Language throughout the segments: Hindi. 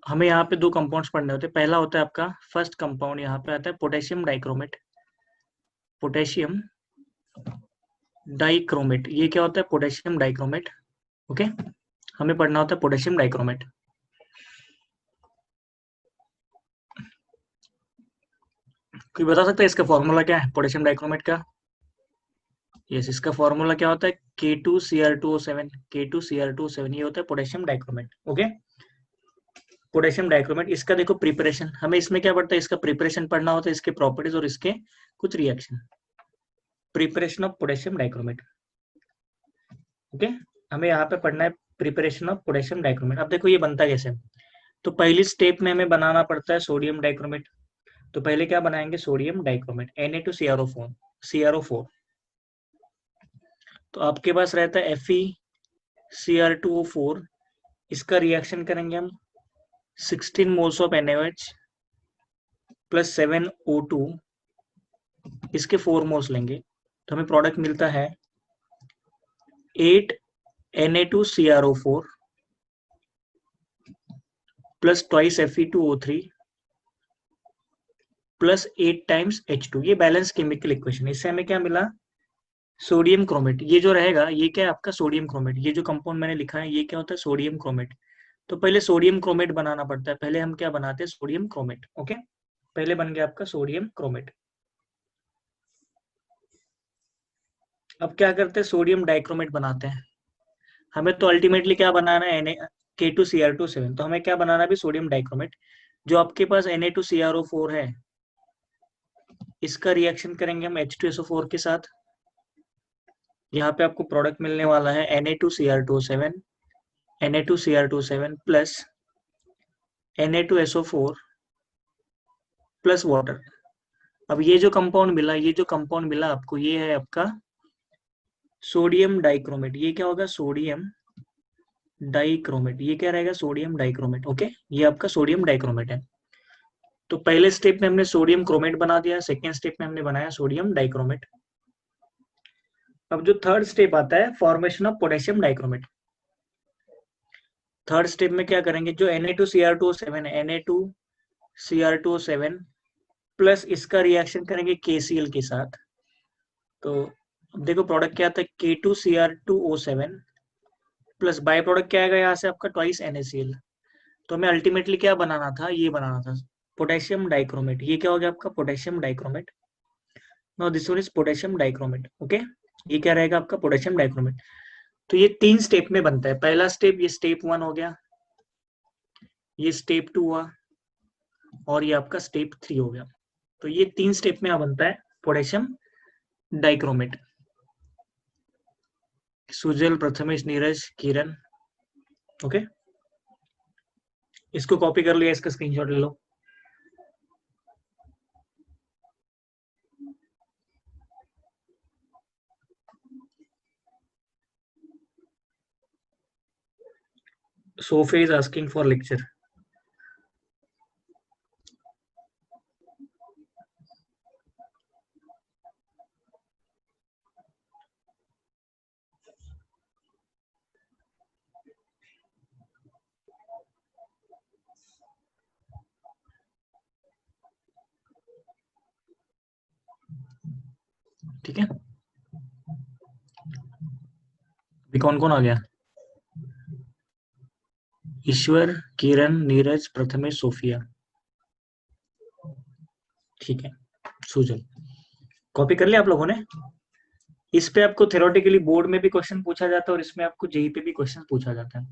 हमें यहाँ पे दो कंपाउंड्स पढ़ने होते हैं। पहला होता है आपका फर्स्ट कंपाउंड, यहाँ पे आता है पोटेशियम डाइक्रोमेट। पोटेशियम डाइक्रोमेट, ये क्या होता है? Potassium dichromate. ओके, हमें पढ़ना होता है पोटेशियम डाइक्रोमेट। कोई बता सकता है इसका फॉर्मूला क्या है पोटेशियम डाइक्रोमेट का? यस, इसका फॉर्मूला क्या होता है? K2Cr2O7। K2Cr2O7 ये होता है potassium dichromate. Okay, potassium dichromate. इसका देखो प्रिपरेशन, हमें इसमें क्या पड़ता है? इसका प्रिपरेशन पढ़ना होता है, इसके प्रॉपर्टीज और इसके कुछ reaction. Preparation of potassium dichromate. Okay, हमें यहाँ पे पढ़ना है प्रिपरेशन ऑफ पोटेशियम डाइक्रोमेट। अब देखो ये बनता है कैसे। तो पहली स्टेप में हमें बनाना पड़ता है सोडियम डाइक्रोमेट। तो पहले क्या बनाएंगे? Sodium dichromate, Na2CrO4। CrO4 तो आपके पास रहता है FeCr2O4। इसका रिएक्शन करेंगे हम 16 moles of NaOH plus 7O2। इसके 4 मोल्स लेंगे तो हमें प्रोडक्ट मिलता है 8 Na2CrO4 plus twice Fe2O3 plus 8 times H2। ये बैलेंस केमिकल इक्वेशन। इससे हमें क्या मिला? Sodium chromate. ये जो रहेगा ये क्या है आपका? Sodium chromate. ये जो कंपाउंड मैंने लिखा है ये क्या होता है? Sodium chromate. तो पहले सोडियम क्रोमेट बनाना पड़ता है। पहले हम क्या बनाते हैं? Sodium chromate. ओके, पहले बन गया आपका सोडियम क्रोमेट। अब क्या करते हैं? सोडियम डाइक्रोमेट बनाते हैं। हमें तो अल्टीमेटली क्या बनाना है? K2Cr2O7। तो हमें क्या बनाना है? Sodium dichromate. जो आपके पास Na2CrO4 है, इसका रिएक्शन करेंगे हम H2SO4 के साथ। यहाँ पे आपको प्रोडक्ट मिलने वाला है Na2Cr2O7 Na2Cr2O7 plus Na2SO4 plus water. अब ये जो कंपाउंड मिला आपको, ये है आपका सोडियम डाइक्रोमेट। ये क्या होगा? Sodium dichromate. ये क्या रहेगा? Sodium dichromate. ओके, ये आपका सोडियम डाइक्रोमेट है। तो पहले स्टेप में हमने सोडियम क्रोमेट बना दिया, सेकेंड स्टेप में हमने बनाया सोडियम डाइक्रोमेट। अब जो थर्ड स्टेप आता है, formation of potassium dichromate. Third step में क्या करेंगे? जो Na2Cr2O7 है, Na2Cr2O7 प्लस इसका रिएक्शन करेंगे KCl के साथ। तो अब देखो प्रोडक्ट क्या आता है? K2Cr2O7 प्लस बाय प्रोडक्ट क्या आएगा यहाँ से आपका? Twice NaCl। तो हमें अल्टीमेटली क्या बनाना था? ये बनाना था पोटेशियम डाइक्रोमेट। ये क्या हो गया आपका? Potassium dichromate. Now this one is potassium dichromate. Okay, ये क्या रहेगा आपका? Potassium dichromate. तो ये 3 स्टेप में बनता है। पहला स्टेप, ये स्टेप 1 हो गया, ये स्टेप 2 हुआ, और ये आपका स्टेप 3 हो गया। तो ये 3 स्टेप में बनता है पोटेशियम डाइक्रोमेट। सुजल, प्रथमेश, नीरज, किरण। ओके, इसको कॉपी कर लिया, इसका स्क्रीनशॉट ले लो। Sophie is asking for lecture. ठीक है, अभी कौन कौन आ गया? ईश्वर, किरण, नीरज, प्रथमेश, सोफिया। ठीक है, सुजल कॉपी कर लिया आप लोगों ने? इस पे आपको थ्योरेटिकली बोर्ड में भी क्वेश्चन पूछा जाता है और इसमें आपको जेई पे भी क्वेश्चन पूछा जाता है।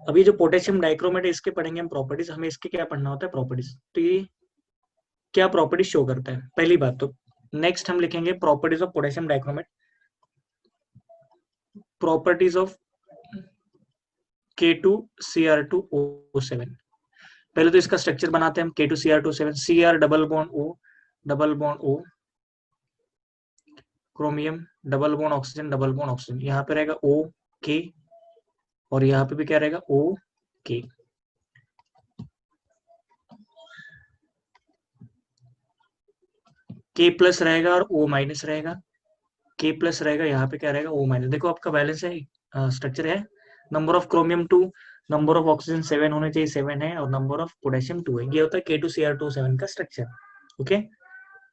अभी जो पोटेशियम डाइक्रोमेट है, इसके पढ़ेंगे हम प्रॉपर्टीज। हमें इसके क्या पढ़ना होता है? प्रॉपर्टीज। तो ये क्या प्रॉपर्टीज शो करता है? पहली बात तो नेक्स्ट हम लिखेंगे properties of potassium dichromate. Properties of K2Cr2O7। पहले तो इसका स्ट्रक्चर बनाते हैं हम। K2Cr2O7, Cr double bond O, chromium double bond oxygen. यहाँ पे रहेगा OK और यहाँ पे भी क्या रहेगा? OK। K प्लस रहेगा और O माइनस रहेगा। K प्लस रहेगा, यहाँ पे क्या रहेगा? O minus. देखो आपका बैलेंस है, स्ट्रक्चर है। Number of chromium 2, number of oxygen 7 होने चाहिए, 7 है, और नंबर ऑफ पोटेशियम 2 है। ये होता है K2Cr27 का स्ट्रक्चर। ओके,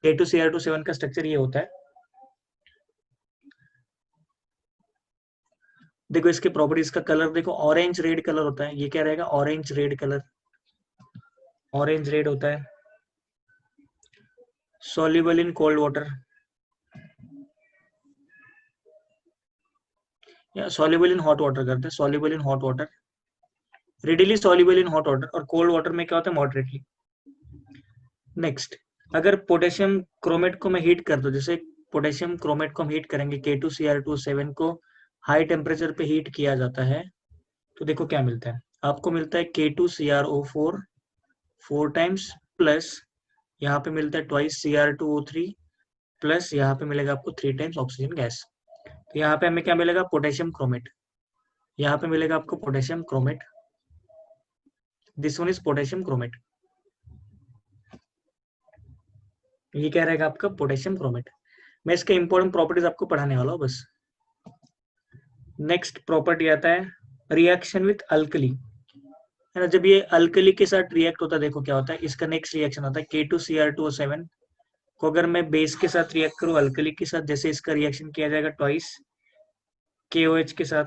K2Cr27 का स्ट्रक्चर ये होता है। देखो इसके प्रॉपर्टीज का कलर देखो, ऑरेंज रेड कलर होता है। ये क्या रहेगा? Orange red colour, orange red होता है। सॉल्युबल इन कोल्ड वाटर या सॉल्युबल इन हॉट वाटर करते हैं, soluble in hot water, readily soluble in hot water, और कोल्ड वाटर में क्या होता है? मॉडरेटली। नेक्स्ट, अगर पोटेशियम क्रोमेट को मैं हीट कर दूं, जैसे पोटेशियम क्रोमेट को हम हीट करेंगे, K2Cr27 को हाई टेम्परेचर पे हीट किया जाता है, तो देखो क्या मिलता है आपको। मिलता है K2CrO4 4 टाइम्स, प्लस यहाँ पे मिलता है ट्वाइस Cr2O3, प्लस यहाँ पे मिलेगा आपको 3 टाइम्स ऑक्सीजन गैस। तो यहाँ पे हमें क्या मिलेगा? Potassium chromate. यहाँ पे मिलेगा आपको potassium chromate, this one is potassium chromate. ये क्या रहेगा आपका? Potassium chromate. मैं इसके इंपॉर्टेंट प्रॉपर्टीज आपको पढ़ाने वाला हूँ बस। नेक्स्ट प्रॉपर्टी आता है रिएक्शन विथ अल्कली, है ना। जब ये अल्कली के साथ रिएक्ट होता है, देखो क्या होता है, इसका नेक्स्ट रिएक्शन होता है K2Cr2O7 को अगर मैं बेस के साथ रिएक्ट करूँ अल्कली के साथ, जैसे इसका रिएक्शन किया जाएगा ट्वाइस KOH के साथ,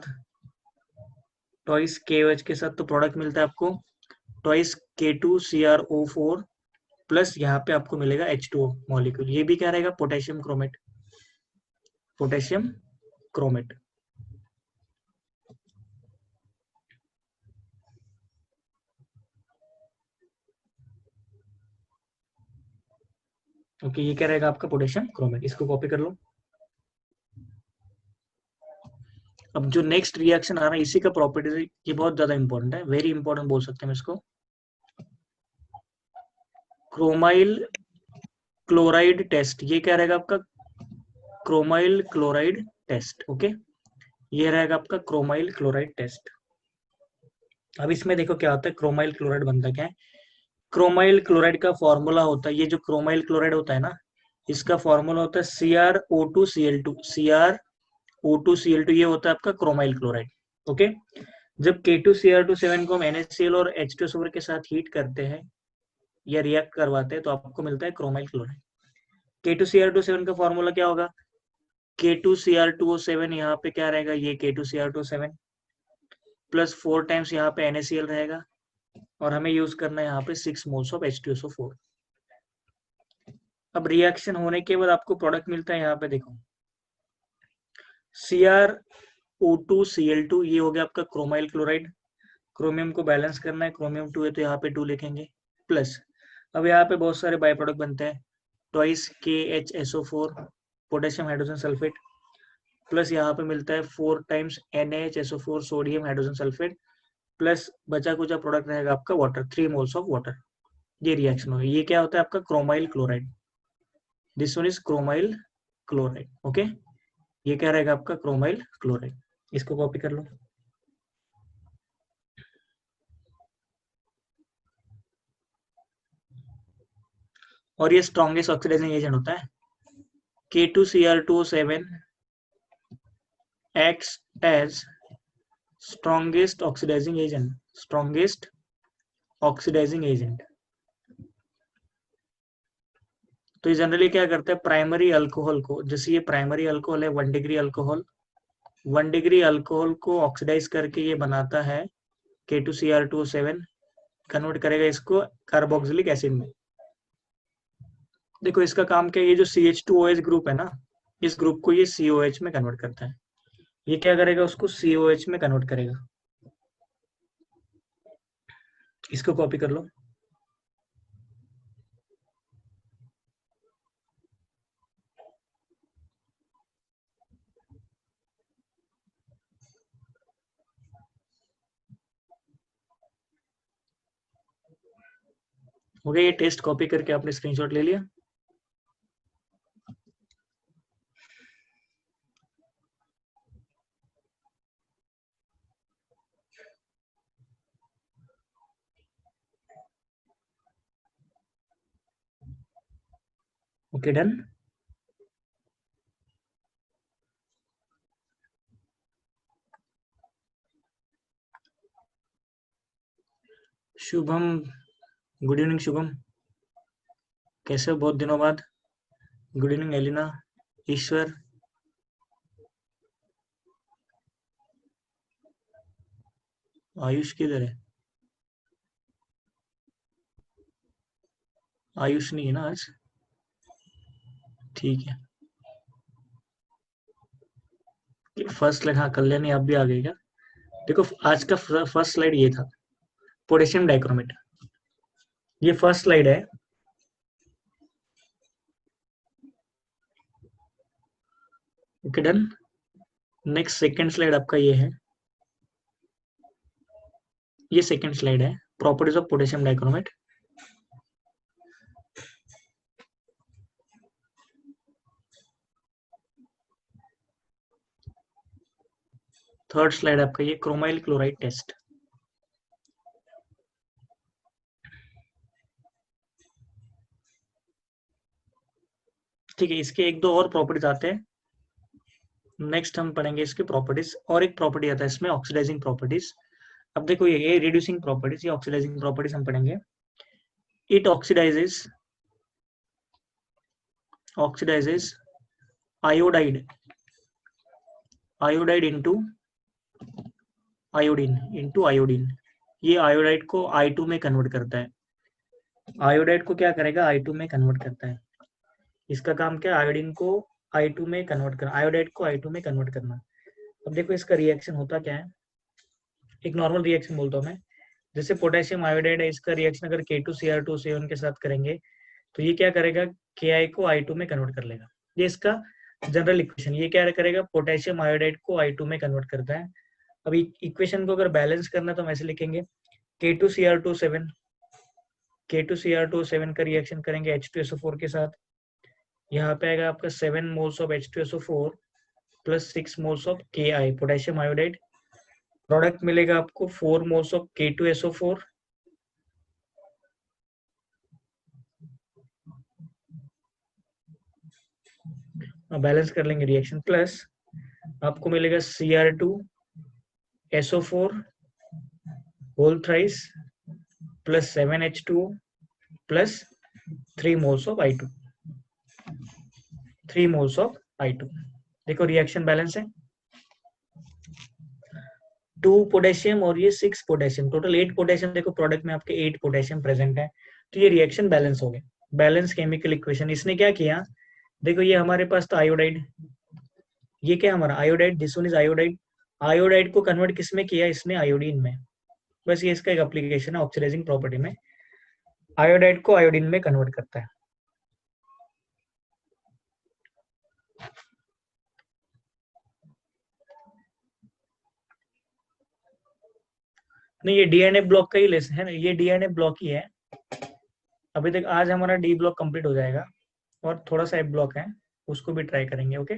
ट्वाइस KOH के साथ, तो प्रोडक्ट मिलता है आपको ट्वाइस K2CrO4 प्लस यहाँ पे आपको मिलेगा H2O मॉलिक्यूल। ये भी क्या रहेगा? Potassium chromate, potassium chromate. Okay, ये क्या रहेगा आपका? Potassium chromate. इसको कॉपी कर लो। अब जो नेक्स्ट रिएक्शन आ रहा है इसी का प्रॉपर्टीज, ये बहुत ज्यादा इंपॉर्टेंट है, वेरी इंपॉर्टेंट बोल सकते हैं इसको। क्रोमाइल क्लोराइड टेस्ट, ये क्या रहेगा आपका? Chromyl chloride test. ओके, ये रहेगा आपका क्रोमाइल क्लोराइड टेस्ट। अब इसमें देखो क्या होता है, क्रोमाइल क्लोराइड बनता क्या है? क्रोमाइल क्लोराइड का फॉर्मूला होता है, ये जो क्रोमाइल क्लोराइड होता है ना, इसका फॉर्मूला होता है CrO2Cl2, CrO2Cl2, ये होता है आपका क्रोमाइल क्लोराइड। ओके, जब K2Cr27 को हम NaCl और H2SO4 के साथ हीट करते हैं या रिएक्ट करवाते हैं, तो आपको मिलता है क्रोमाइल क्लोराइड। K2Cr27 का फॉर्मूला क्या होगा? K2Cr2O7, यहाँ पे क्या रहेगा? ये K2Cr27 प्लस 4 टाइम्स यहाँ पे NaCl रहेगा, और हमें यूज करना है यहाँ पे 6 मोल्स ऑफ H2SO4। अब रिएक्शन होने के बाद आपको प्रोडक्ट मिलता है, यहाँ पे देखो CrO2Cl2, ये हो गया आपका क्रोमाइल क्लोराइड। क्रोमियम को बैलेंस करना है, क्रोमियम 2 है तो यहाँ पे 2 लिखेंगे, प्लस अब यहाँ पे बहुत सारे बाय प्रोडक्ट बनते हैं, twice KHSO4 potassium hydrogen sulphate, plus यहाँ पे मिलता है 4 times NaHSO4 sodium hydrogen sulphate, plus बचा कुचा प्रोडक्ट रहेगा आपका वाटर, 3 मोल्स ऑफ वाटर। ये रिएक्शन होगी। ये क्या होता है आपका? Chromyl chloride. This one is chromyl chloride. Okay, ये क्या रहेगा आपका? Chromyl chloride. इसको कॉपी कर लो। और ये स्ट्रॉन्गेस्ट ऑक्सीडाइजिंग एजेंट होता है। K2Cr2O7 acts as strongest oxidizing agent, strongest oxidizing agent। तो ये जनरली क्या करता है? प्राइमरी अल्कोहल को, जैसे ये प्राइमरी अल्कोहल है 1 डिग्री अल्कोहल, 1 डिग्री अल्कोहल को ऑक्सीडाइज करके ये बनाता है K2Cr2O7, कन्वर्ट करेगा इसको कार्बोक्सिलिक एसिड में। देखो इसका काम क्या है? ये जो CH2OH ग्रुप है ना, इस ग्रुप को ये COH में कन्वर्ट करता है। ये क्या करेगा? उसको COH में कन्वर्ट करेगा। इसको कॉपी कर लो। हो गया ये टेस्ट कॉपी करके आपने स्क्रीनशॉट ले लिया। Okay, done. Shubham, good evening Shubham, कैसे हो बहुत दिनों बाद? गुड इवनिंग एलिना, ईश्वर, आयुष किधर है? आयुष नहीं है ना आज? ठीक है। फर्स्ट स्लाइड, हाँ कल्याणी आप भी आ गई क्या? देखो आज का फर्स्ट स्लाइड ये था, पोटेशियम डाइक्रोमेट। ये फर्स्ट स्लाइड है। Okay done. Next second slide आपका ये है, ये सेकंड स्लाइड है, properties of potassium dichromate. Third slide आपका ये क्रोमाइल क्लोराइड टेस्ट। ठीक है, इसके एक दो और प्रॉपर्टीज आते हैं, नेक्स्ट हम पढ़ेंगे इसके प्रॉपर्टीज। और एक प्रॉपर्टी आता है इसमें, ऑक्सीडाइजिंग प्रॉपर्टीज। अब देखो ये रिड्यूसिंग प्रॉपर्टीज, ये ऑक्सीडाइजिंग प्रॉपर्टीज हम पढ़ेंगे। It oxidises iodide iodide into iodine. ये आयोडाइड को I2 में कन्वर्ट करता है। आयोडाइड को क्या करेगा? I2 में कन्वर्ट करता है। इसका काम क्या है? आयोडीन को I2 में कन्वर्ट करना, आयोडाइड को I2 में कन्वर्ट करना। अब देखो इसका रिएक्शन होता क्या है, एक नॉर्मल रिएक्शन बोलता हूँ मैं। जैसे पोटेशियम आयोडाइड है, इसका रिएक्शन अगर K2Cr2 के साथ करेंगे तो ये क्या करेगा? Ki को I2 में कन्वर्ट कर लेगा। ये इसका जनरल इक्वेशन। ये क्या करेगा? पोटेशियम आयोडाइड को I2 में कन्वर्ट करता है। अभी इक्वेशन को अगर बैलेंस करना तो हम ऐसे लिखेंगे, K2Cr27 का रिएक्शन करेंगे H2SO4 के साथ। यहाँ पे आएगा आपका 7 moles of H2SO4 plus 6 moles of Ki potassium iodide. Product मिलेगा आपको 4 मोल्स ऑफ K2SO4 बैलेंस कर लेंगे रिएक्शन, प्लस आपको मिलेगा Cr2SO4 whole thrice plus 7H2O plus 3 moles of I2, 3 moles of I2। देखो रिएक्शन बैलेंस है, 2 पोटेशियम और ये 6 पोटेशियम, टोटल 8 पोटेशियम। देखो प्रोडक्ट में आपके 8 पोटेशियम प्रेजेंट है, तो ये रिएक्शन बैलेंस हो गया। Balance chemical equation. इसने क्या किया, देखो ये हमारे पास था आयोडाइड, ये क्या हमारा iodide, this one is iodide. Iodide को कन्वर्ट किस में किया इसने? आयोडीन में। बस ये इसका एक एप्लीकेशन है ऑक्सीडाइजिंग प्रॉपर्टी में, आयोडाइड को आयोडीन में कन्वर्ट करता है। नहीं, ये डीएनए ब्लॉक का ही लेसन है ना, ये डीएनए ब्लॉक ही है। अभी तक आज हमारा डी ब्लॉक कंप्लीट हो जाएगा और थोड़ा सा एफ ब्लॉक है, उसको भी ट्राई करेंगे। ओके,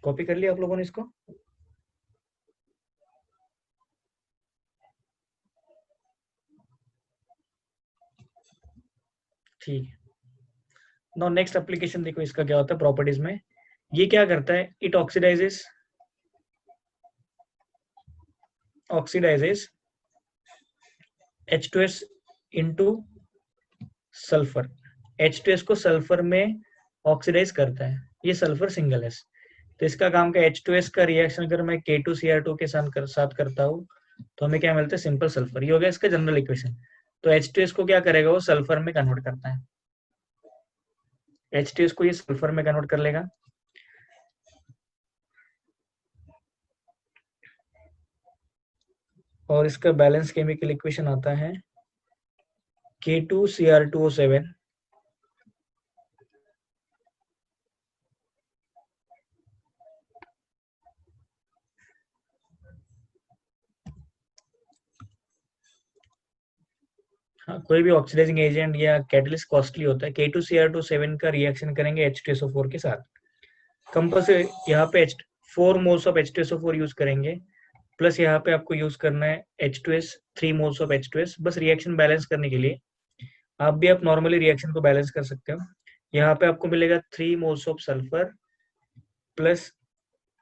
कॉपी कर लिया आप लोगों ने इसको? ठीक है। नाउ नेक्स्ट एप्लीकेशन देखो इसका क्या होता है प्रॉपर्टीज में। ये क्या करता है? It oxidises H2S into sulphur. H2S को सल्फर में ऑक्सीडाइज करता है, ये सल्फर सिंगल एस। तो इसका काम क्या? H2S का रिएक्शन अगर मैं K2Cr2 के साथ करता हूँ तो हमें क्या मिलता है? Simple sulphur. ये हो गया इसका जनरल इक्वेशन। तो H2S को क्या करेगा? वो सल्फर में कन्वर्ट करता है, H2S को ये सल्फर में कन्वर्ट कर लेगा। और इसका बैलेंस केमिकल इक्वेशन आता है K2Cr2O7 हाँ, कोई भी ऑक्सीडाइजिंग एजेंट या कैटलिस्ट कॉस्टली होता है। K2Cr2O7 का रिएक्शन करेंगे H2SO4 के साथ, कंपल्सरी यहाँ पे 4 मोल्स ऑफ H2SO4 यूज करेंगे, प्लस यहाँ पे आपको यूज करना है H2S 3 मोल्स ऑफ H2S, बस रिएक्शन बैलेंस करने के लिए। आप नॉर्मली रिएक्शन को बैलेंस कर सकते हो। यहाँ पे आपको मिलेगा 3 moles of sulphur plus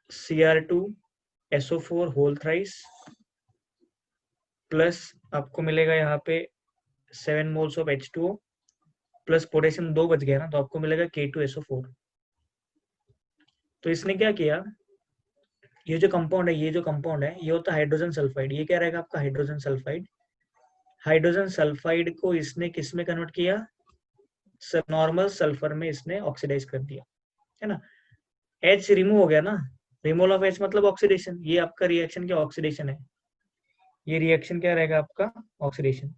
Cr2SO4 whole thrice plus आपको मिलेगा यहाँ पे 7 moles of H2O plus potassium 2 बच गया ना, तो आपको मिलेगा K2SO4। तो इसने क्या किया, ये जो कंपाउंड है, ये जो कंपाउंड है ये होता है हाइड्रोजन सल्फाइड। ये क्या रहेगा आपका हाइड्रोजन सल्फाइड। हाइड्रोजन सल्फाइड को इसने किस में कन्वर्ट किया, नॉर्मल सल्फर में इसने ऑक्सीडाइज कर दिया, है ना। H रिमूव हो गया ना, रिमूवल ऑफ H मतलब ऑक्सीडेशन। ये आपका रिएक्शन क्या ऑक्सीडेशन है, ये रिएक्शन क्या रहेगा आपका ऑक्सीडेशन।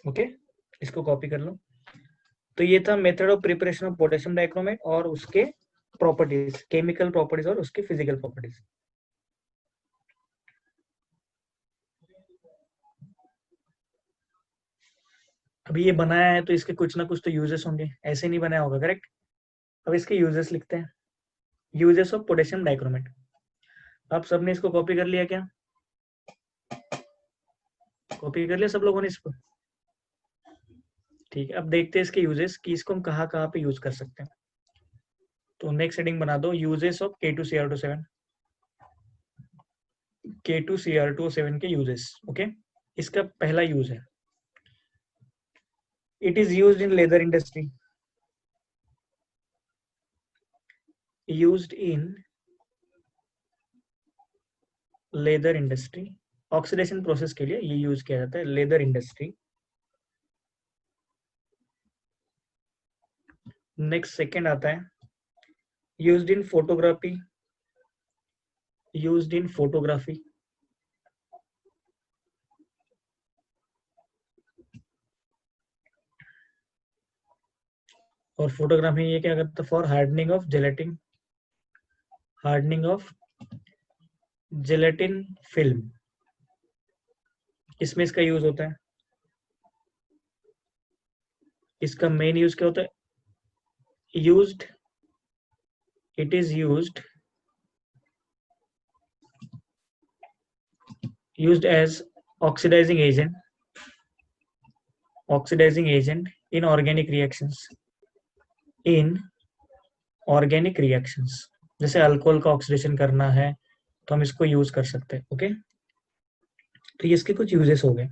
ओके, इसको कॉपी कर लो। तो ये था method of preparation of potassium dichromate और उसके प्रॉपर्टीज, केमिकल प्रॉपर्टीज और उसके फिजिकल प्रॉपर्टीज। अभी ये बनाया है तो इसके कुछ ना कुछ तो यूजेस होंगे, ऐसे नहीं बनाया होगा, करेक्ट। अब इसके यूजेस लिखते हैं, यूजेस ऑफ पोटेशियम डाइक्रोमेट। आप सबने इसको कॉपी कर लिया क्या, कॉपी कर लिया सब लोगों ने इसको, ठीक है। अब देखते हैं इसके यूजेस कि इसको हम कहाँ कहाँ पे यूज कर सकते हैं। तो नेक्स्ट हेडिंग बना दो, यूजेस ऑफ K2Cr27, K2Cr27 के यूजेस। ओके, इसका पहला यूज है, it is used in leather industry, used in leather industry, oxidation process के लिए ये यूज किया जाता है लेदर इंडस्ट्री। नेक्स्ट सेकंड आता है used in photography, used in photography, और फोटोग्राफी ये क्या करता है, for hardening of gelatin, hardening of gelatin film, इसमें इसका यूज होता है। इसका मेन यूज क्या होता है, used, it is used, used as oxidizing agent, oxidizing agent in organic reactions, in organic reactions। जैसे अल्कोहल का ऑक्सीडेशन करना है तो हम इसको यूज कर सकते हैं। ओके, तो ये इसके कुछ यूजेस हो गए,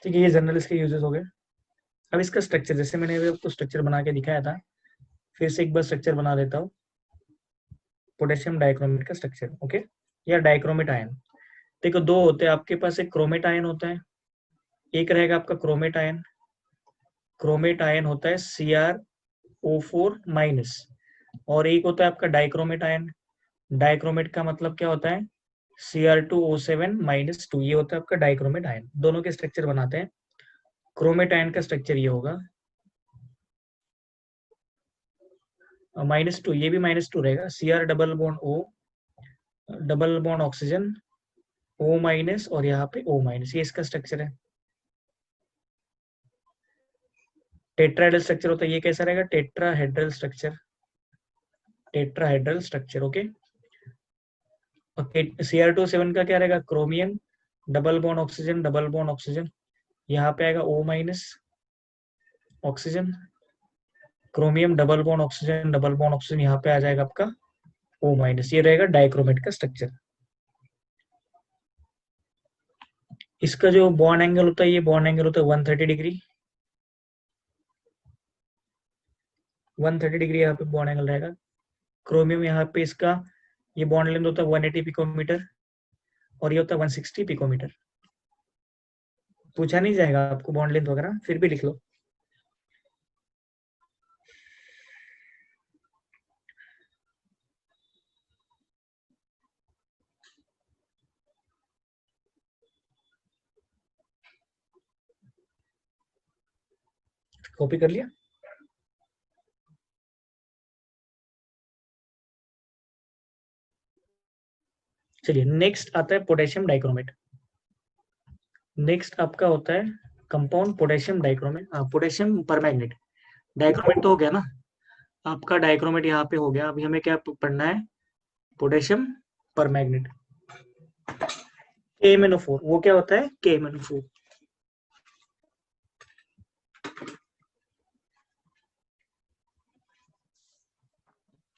ठीक है, ये जनरल इसके यूजेस हो गए। अब इसका स्ट्रक्चर, जैसे मैंने अभी आपको स्ट्रक्चर बना के दिखाया था, फिर से एक बार स्ट्रक्चर बना देता हूँ, पोटेशियम डाइक्रोमेट का स्ट्रक्चर। ओके, या डाइक्रोमेट आयन। देखो दो होते हैं आपके पास, एक क्रोमेट आयन होता है, एक रहेगा आपका क्रोमेट आयन। क्रोमेट आयन होता है CrO4 माइनस, और एक होता है आपका डाइक्रोमेट आयन। डाइक्रोमेट का मतलब क्या होता है, Cr2O7 माइनस 2, ये होता है आपका डाइक्रोमेट आयन। दोनों के स्ट्रक्चर बनाते हैं। क्रोमेट आयन का स्ट्रक्चर ये होगा -2, ये भी -2 रहेगा, Cr double bond O, double bond oxygen O minus, और यहाँ पे O माइनस, ये इसका स्ट्रक्चर है। टेट्राहेड्रल स्ट्रक्चर होता है, ये कैसा रहेगा, tetrahedral structure, tetrahedral structure. Okay, Cr2O7 का क्या रहेगा, chromium double bond oxygen, double bond oxygen, यहाँ पे आएगा O minus oxygen, chromium double bond oxygen, double bond oxygen, यहाँ पे आ जाएगा आपका O माइनस। ये रहेगा डाइक्रोमेट का स्ट्रक्चर। इसका जो बॉन्ड एंगल होता है, ये बॉन्ड एंगल होता है 130 डिग्री, 130 डिग्री यहाँ पे बॉन्ड एंगल रहेगा। क्रोमियम यहाँ पे इसका ये बॉन्ड लेंथ होता है 180 पिकोमीटर, और ये होता है 160 पिकोमीटर। पूछा नहीं जाएगा आपको बॉन्ड लेंथ वगैरह, फिर भी लिख लो। कॉपी कर लिया। चलिए नेक्स्ट आता है पोटेशियम डाइक्रोमेट। नेक्स्ट आपका होता है compound potassium dichromate, potassium permanganate. Dichromate तो हो गया ना आपका, डाइक्रोमेट यहाँ पे हो गया। अभी हमें क्या पढ़ना है, पोटेशियम परमैंगनेट, KMnO4। वो क्या होता है, KMnO4।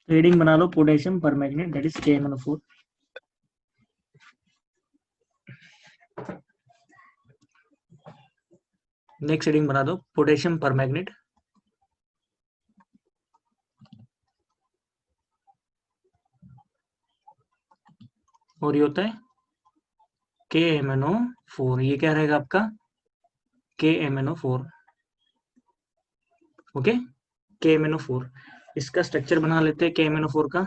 हेडिंग बना लो potassium permanganate that is KMnO4। Next heading बना दो पोटेशियम परमैंगनेट। और ये होता है KMnO4। ये क्या रहेगा आपका KMnO4। Okay, KMnO4। इसका स्ट्रक्चर बना लेते हैं KMnO4 का।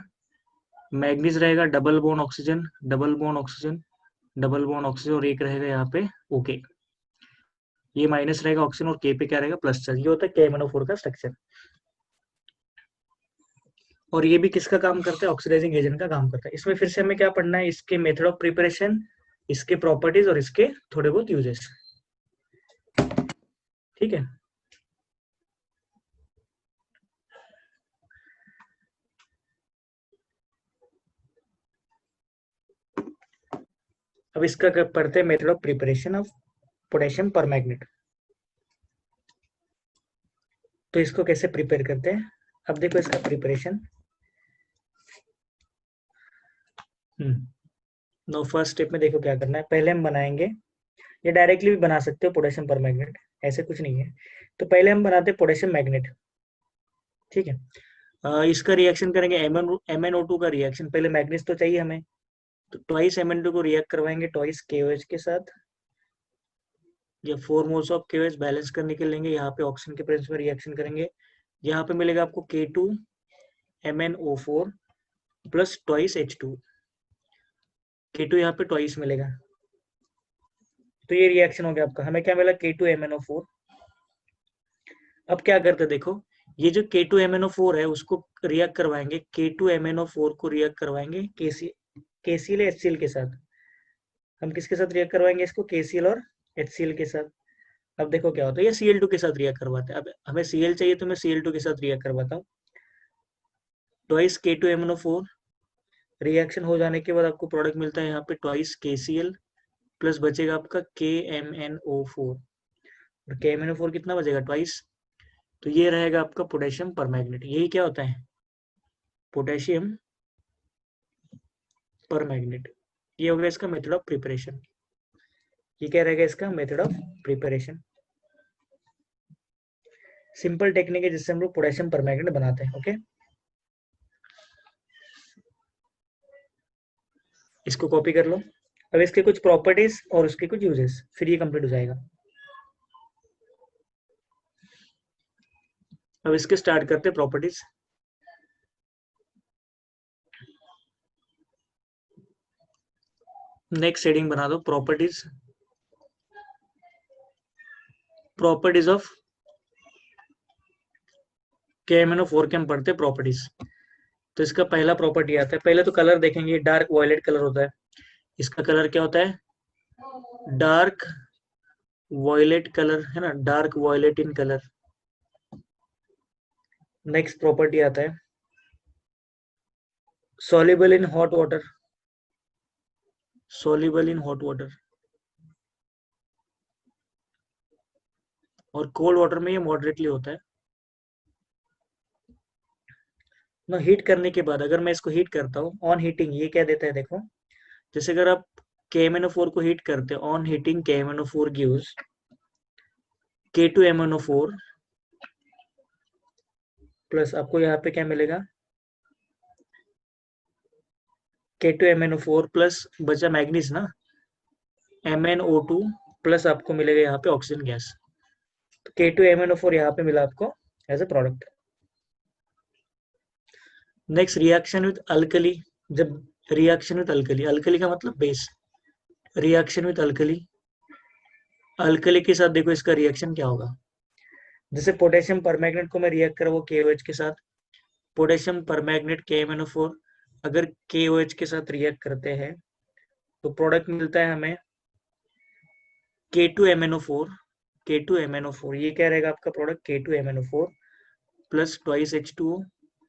मैग्नीज रहेगा double bond oxygen, double bond oxygen, double bond oxygen, और एक रहेगा यहाँ पे ओके। ये माइनस रहेगा ऑक्सीजन और के पे क्या रहेगा प्लस चार्ज। ये होता है KMnO4 का स्ट्रक्चर। और ये भी किसका काम करता है, ऑक्सीडाइजिंग एजेंट का काम करता है। इसमें फिर से हमें क्या पढ़ना है, इसके मेथड ऑफ प्रिपरेशन, इसके प्रॉपर्टीज और इसके थोड़े बहुत यूजेस। ठीक है, अब इसका पढ़ते हैं method of preparation of potassium permanganate. तो इसको कैसे प्रिपेयर करते हैं, अब देखो इसका प्रिपरेशन। नो फर्स्ट स्टेप में देखो क्या करना है। पहले हम बनाएंगे, ये डायरेक्टली भी बना सकते हो पोटेशियम परमैंगनेट, ऐसे कुछ नहीं है। तो पहले हम बनाते हैं पोटेशियम मैग्नेट। ठीक है, इसका रिएक्शन करेंगे MnO2 का रिएक्शन। पहले मैग्नीज तो चाहिए हमें, तो ट्वाइस MnO2 को रिएक्ट करवाएंगे ट्वाइस KOH के साथ। या 4 मोल्स ऑफ KOH बैलेंस करने के लेंगे, यहाँ पे ऑक्सीजन के प्रेजेंस में रिएक्शन करेंगे। यहाँ पे मिलेगा आपको K2MnO4 plus twice H2। K2 यहाँ पे ट्वाइस मिलेगा, तो ये रिएक्शन हो गया आपका। हमें क्या मिला K2MnO4। अब क्या करते देखो, ये जो K2MnO4 है उसको रिएक्ट करवाएंगे, K2MnO4 को रिएक्ट करवाएंगे KCl HCl के साथ। हम किसके साथ रिएक्ट करवाएंगे इसको, KCl और HCl के साथ। अब देखो क्या होता है, ये Cl2 के साथ रिएक्ट करवाते हैं। अब हमें Cl चाहिए तो मैं Cl2 के साथ रिएक्ट करवाता हूँ। ट्वाइस K2MnO4 रिएक्शन हो जाने के बाद आपको प्रोडक्ट मिलता है यहाँ पे ट्वाइस KCl प्लस बचेगा आपका KMnO4। और KMnO4 कितना बचेगा ट्वाइस, तो ये रहेगा आपका पोटेशियम परमैंगनेट। यही क्या होता है पोटेशियम परमैंगनेट। ये हो गया इसका मेथड ऑफ प्रिपरेशन। ये क्या रहेगा इसका method of preparation. Simple technique है जिससे हम लोग पोटेशियम परमैंगनेट बनाते हैं। ओके, इसको कॉपी कर लो। अब इसके कुछ प्रॉपर्टीज और उसके कुछ यूजेस, फिर ये कंप्लीट हो जाएगा। अब इसके स्टार्ट करते हैं प्रॉपर्टीज। नेक्स्ट हेडिंग बना दो प्रॉपर्टीज। प्रॉपर्टीज ऑफ KMnO4 के हम पढ़ते हैं प्रॉपर्टीज। तो इसका पहला प्रॉपर्टी आता है, पहले तो कलर देखेंगे, डार्क वॉयलेट कलर होता है। इसका कलर क्या होता है, डार्क वॉयलेट कलर है ना, dark violet in colour. Next property आता है soluble in hot water, soluble in hot water। और कोल्ड वाटर में ये मॉडरेटली होता है ना। हीट करने के बाद अगर मैं इसको हीट करता हूँ, ऑन हीटिंग, ये क्या देता है देखो, जैसे अगर आप KMnO4 को हीट करते हो, on heating KMnO4 gives K2MnO4 plus आपको यहाँ पे क्या मिलेगा K2MnO4 प्लस बचा मैग्नीज ना, MnO2 प्लस आपको मिलेगा यहाँ पे ऑक्सीजन गैस। तो K2MnO4 यहाँ पे मिला आपको as a product. Next reaction with alkali. जब रिएक्शन विद अल्कली, अल्कली का मतलब base, reaction with alkali, alkali के साथ देखो इसका रिएक्शन क्या होगा। जैसे पोटेशियम परमैंगनेट को मैं रिएक्ट करा वो KOH के साथ, पोटेशियम परमैंगनेट KMnO4 अगर KOH के साथ रिएक्ट करते हैं तो प्रोडक्ट मिलता है हमें K2MnO4। K2MnO4 ये क्या रहेगा आपका product, K2MnO4 plus twice H2O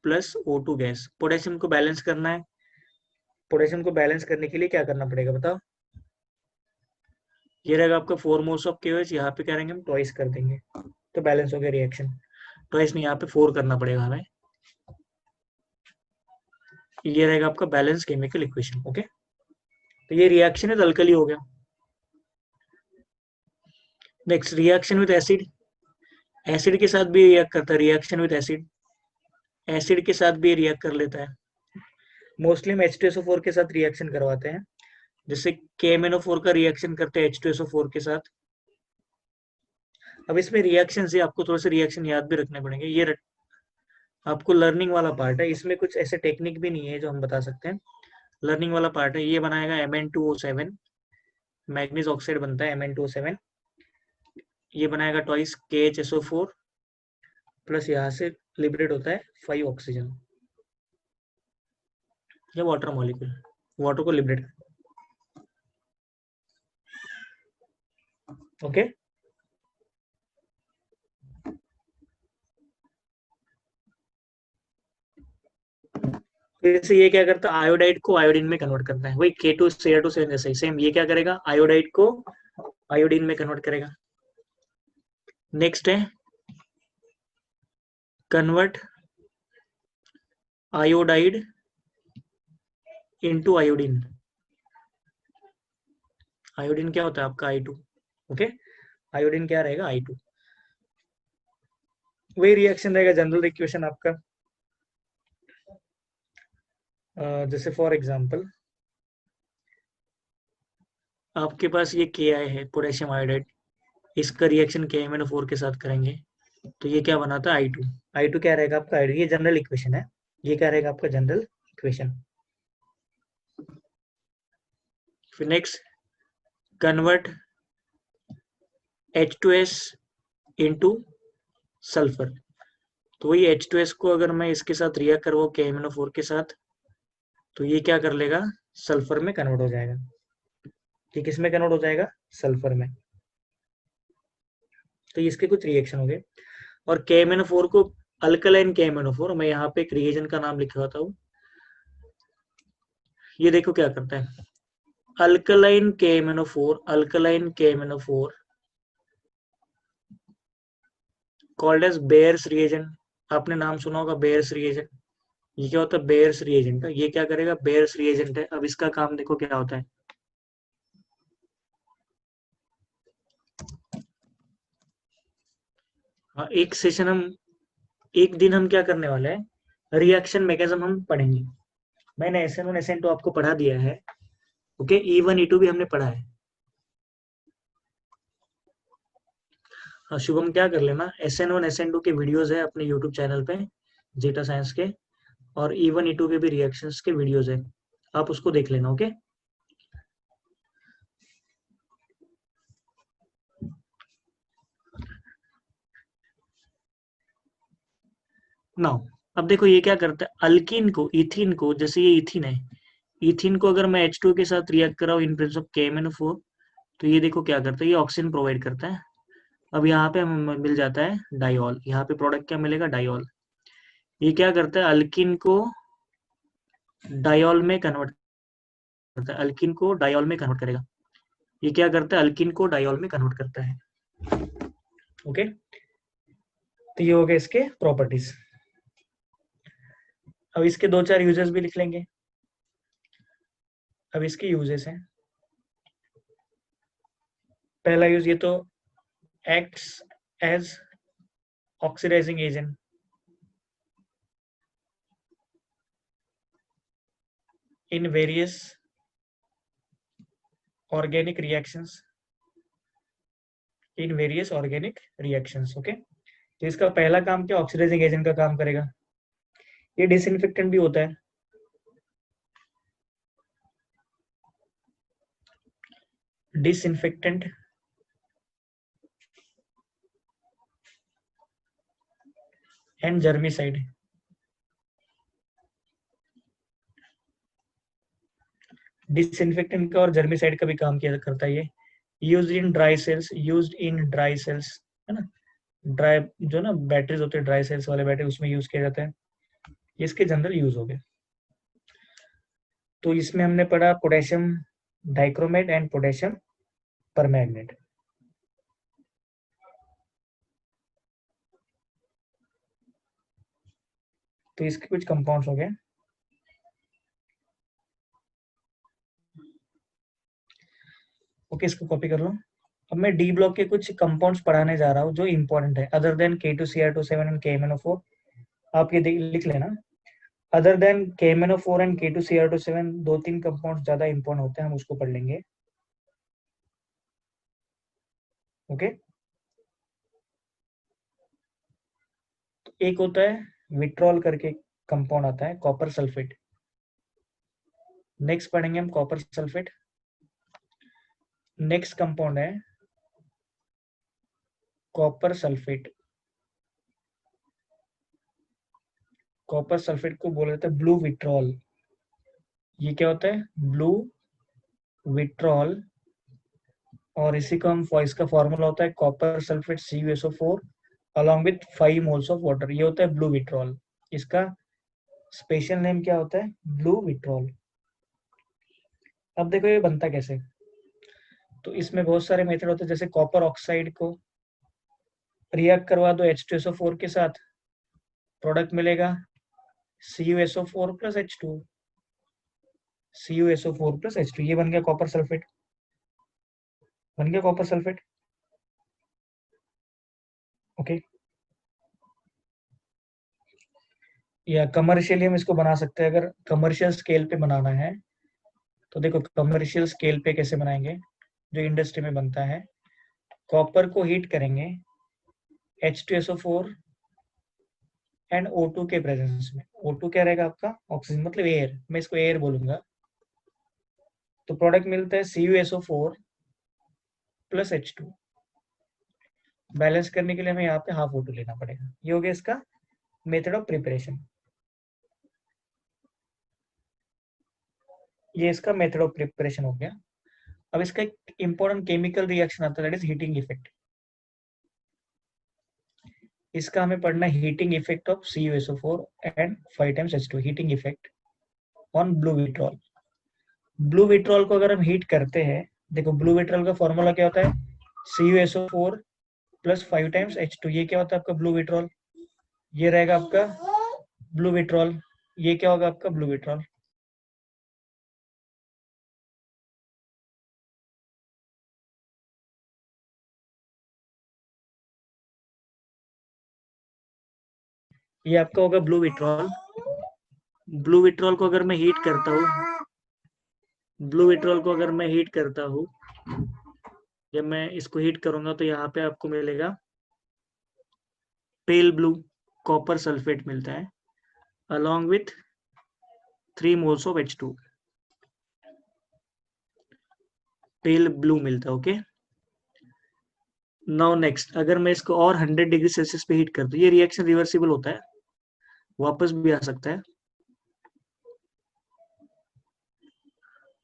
plus O2 gas. Potassium को बैलेंस करना है, पोटेशियम को बैलेंस करने के लिए क्या करना पड़ेगा बताओ। ये रहेगा आपका 4 मोल्स ऑफ KOH, यहाँ पे क्या करेंगे हम ट्वाइस कर देंगे, तो बैलेंस हो गया रिएक्शन। ट्वाइस नहीं, यहाँ पे 4 करना पड़ेगा हमें। ये रहेगा आपका बैलेंस केमिकल इक्वेशन। ओके, तो ये रिएक्शन विद अल्कली हो गया। Next reaction with acid, acid के साथ भी रिएक्ट करता है, रिएक्शन विद एसिड, एसिड के साथ भी रिएक्ट कर लेता है। मोस्टली हम H2SO4 के साथ रिएक्शन करवाते हैं, जैसे KMnO4 का रिएक्शन करते हैं H2SO4 के साथ। अब इसमें रिएक्शन से आपको थोड़े से रिएक्शन याद भी रखने पड़ेंगे, ये आपको लर्निंग वाला पार्ट है, इसमें कुछ ऐसे टेक्निक भी नहीं है जो हम बता सकते हैं, लर्निंग वाला पार्ट है। ये बनाएगा Mn2O7, मैग्नीज ऑक्साइड बनता है Mn2O7, ये बनाएगा ट्वाइस KHSO4 प्लस यहाँ से लिबरेट होता है 5 ऑक्सीजन, ये वाटर मॉलिक्यूल, वाटर को लिबरेट। ओके, जैसे ये क्या करता है, आयोडाइड को आयोडीन में कन्वर्ट करता है, वही K2Cr2 जैसे ही सेम, ये क्या करेगा, आयोडाइड को आयोडीन में कन्वर्ट करेगा। नेक्स्ट है convert iodide into iodine, iodine क्या होता है आपका I2। ओके, आयोडीन क्या रहेगा I2, वही रिएक्शन रहेगा जनरल इक्वेशन आपका। जैसे फॉर एग्जांपल आपके पास ये Ki है, पोटेशियम आयोडाइड, इसका रिएक्शन KMnO4 के साथ करेंगे तो ये क्या बनाता है I2, I2 क्या रहेगा आपका I2, ये जनरल इक्वेशन है, ये क्या रहेगा आपका जनरल इक्वेशन। फिर next convert H2S into sulphur, तो वही H2S को अगर मैं इसके साथ रिएक्ट करवाऊँ KMnO4 के साथ तो ये क्या कर लेगा, सल्फर में कन्वर्ट हो जाएगा। ठीक, किसमें कन्वर्ट हो जाएगा, सल्फर में। तो इसके कुछ रिएक्शन हो गए। और KMnO4 को अल्कलाइन KMnO4, मैं यहाँ पे एक रिएजेंट का नाम लिखवाता हूँ, ये देखो क्या करता है, alkaline KMnO4, alkaline KMnO4 called as Baeyer's reagent, आपने नाम सुना होगा बेयर्स रिएजेंट। ये क्या होता है, बेयर्स रिएजेंट, ये क्या करेगा, बेयर्स रिएजेंट है। अब इसका काम देखो क्या होता है, हाँ एक सेशन हम, एक दिन हम क्या करने वाले हैं, रिएक्शन मैकेनिज्म हम पढ़ेंगे। मैंने SN1 SN2 आपको पढ़ा दिया है। ओके, E1 E2 भी हमने पढ़ा है। हाँ शुभम क्या कर लेना, SN1 SN2 के वीडियोस है अपने यूट्यूब चैनल पे, जेटा साइंस के, और E1 E2 के भी रिएक्शंस के वीडियोस है, आप उसको देख लेना। ओके, नाउ अब देखो ये क्या करता है, अल्कीन को, इथीन को, जैसे ये इथीन है, इथीन को अगर मैं H2 के साथ रिएक्ट कराऊँ इन प्रेजेंस ऑफ KMnO4 तो ये देखो क्या करता है, ये ऑक्सीजन प्रोवाइड करता है। अब यहाँ पे हमें मिल जाता है डाइऑल, यहाँ पे प्रोडक्ट क्या मिलेगा, डाइऑल। ये क्या करता है, अल्कीन को डाइऑल में कन्वर्ट करता है, अल्कीन को डाइऑल में कन्वर्ट करेगा। ये क्या करता है, अल्कीन को डाइऑल में कन्वर्ट करता है। ओके, तो ये हो गए इसके प्रॉपर्टीज। अब इसके दो चार यूजेस भी लिख लेंगे। अब इसके यूजेस हैं, पहला यूज ये तो acts as oxidising agent, in various organic reactions, in various organic reactions. Okay, तो इसका पहला काम क्या, ऑक्सीडाइजिंग एजेंट का काम करेगा। ये डिसइंफेक्टेंट भी होता है, डिसइंफेक्टेंट एंड जर्मिसाइड। डिसइंफेक्टेंट का और जर्मिसाइड का भी काम किया करता है ये। Used in dry cells, used in dry cells, है ना, ड्राई जो ना बैटरीज होते हैं, ड्राई सेल्स वाले बैटरी, उसमें यूज किया जाता है। इसके जनरल यूज हो गए। तो इसमें हमने पढ़ा potassium dichromate and potassium permanganate. तो इसके कुछ कंपाउंड्स हो गए। ओके, इसको कॉपी कर लो। अब मैं डी ब्लॉक के कुछ कंपाउंड्स पढ़ाने जा रहा हूँ जो इंपॉर्टेंट है, other than K2Cr27 and KMnO4। आप ये लिख लेना। Other than KMnO4 and K2Cr27 दो तीन कंपाउंड ज्यादा इंपॉर्टेंट होते हैं, हम उसको पढ़ लेंगे। ओके, तो एक होता है विट्रॉल करके कंपाउंड आता है, कॉपर सल्फेट। नेक्स्ट पढ़ेंगे हम कॉपर सल्फेट। नेक्स्ट कंपाउंड है कॉपर सल्फेट। कॉपर सल्फेट को बोल देते हैं ब्लू विट्रॉल। ये क्या होता है? Blue vitriol. और इसी को हम, इसका फॉर्मूला होता है copper sulphate CuSO4 along with 5 moles of water. ये होता है ब्लू विट्रॉल। इसका स्पेशल नेम क्या होता है? Blue vitriol. अब देखो ये बनता कैसे। तो इसमें बहुत सारे मेथड होते हैं, जैसे कॉपर ऑक्साइड को रिएक्ट करवा दो H2SO4 के साथ, प्रोडक्ट मिलेगा CuSO4 plus H2। CuSO4 plus H2, ये बन गया कॉपर सल्फेट। बन गया कॉपर सल्फेट। ओके, या कमर्शियली हम इसको बना सकते हैं। अगर कमर्शियल स्केल पे बनाना है तो देखो कमर्शियल स्केल पे कैसे बनाएंगे, जो इंडस्ट्री में बनता है। कॉपर को हीट करेंगे H2SO4 एंड O2 के प्रेजेंस में। O2 क्या रहेगा आपका? ऑक्सीजन, मतलब एयर। मैं इसको एयर बोलूंगा। तो प्रोडक्ट मिलता है CuSO4 प्लस H2। बैलेंस करने के लिए हमें यहाँ पे हाफ O2 लेना पड़ेगा। ये हो गया इसका मेथड ऑफ प्रिपरेशन। ये इसका मेथड ऑफ प्रिपरेशन हो गया। अब इसका एक इंपॉर्टेंट केमिकल रिएक्शन आता है, दैट इज हीटिंग इफेक्ट। इसका हमें पढ़ना है heating effect of CuSO4 and 5 times H2, heating effect on blue vitriol. Blue vitriol को अगर हम हीट करते हैं, देखो ब्लू विट्रॉल का फॉर्मूला क्या होता है? CuSO4 plus 5 times H2। ये क्या होता है आपका ब्लू विट्रॉल। ये रहेगा आपका ब्लू विट्रॉल। ये क्या होगा आपका ब्लू विट्रॉल। ये आपका होगा ब्लू विट्रॉल। ब्लू विट्रॉल को अगर मैं हीट करता हूँ, ब्लू विट्रॉल को अगर मैं हीट करता हूँ, जब मैं इसको हीट करूंगा तो यहाँ पे आपको मिलेगा पेल ब्लू कॉपर सल्फेट मिलता है along with 3 moles of H2। Pale blue मिलता है। ओके, नाउ नेक्स्ट, अगर मैं इसको और 100 डिग्री सेल्सियस पे हीट कर दूं, ये रिएक्शन रिवर्सिबल होता है, वापस भी आ सकता है।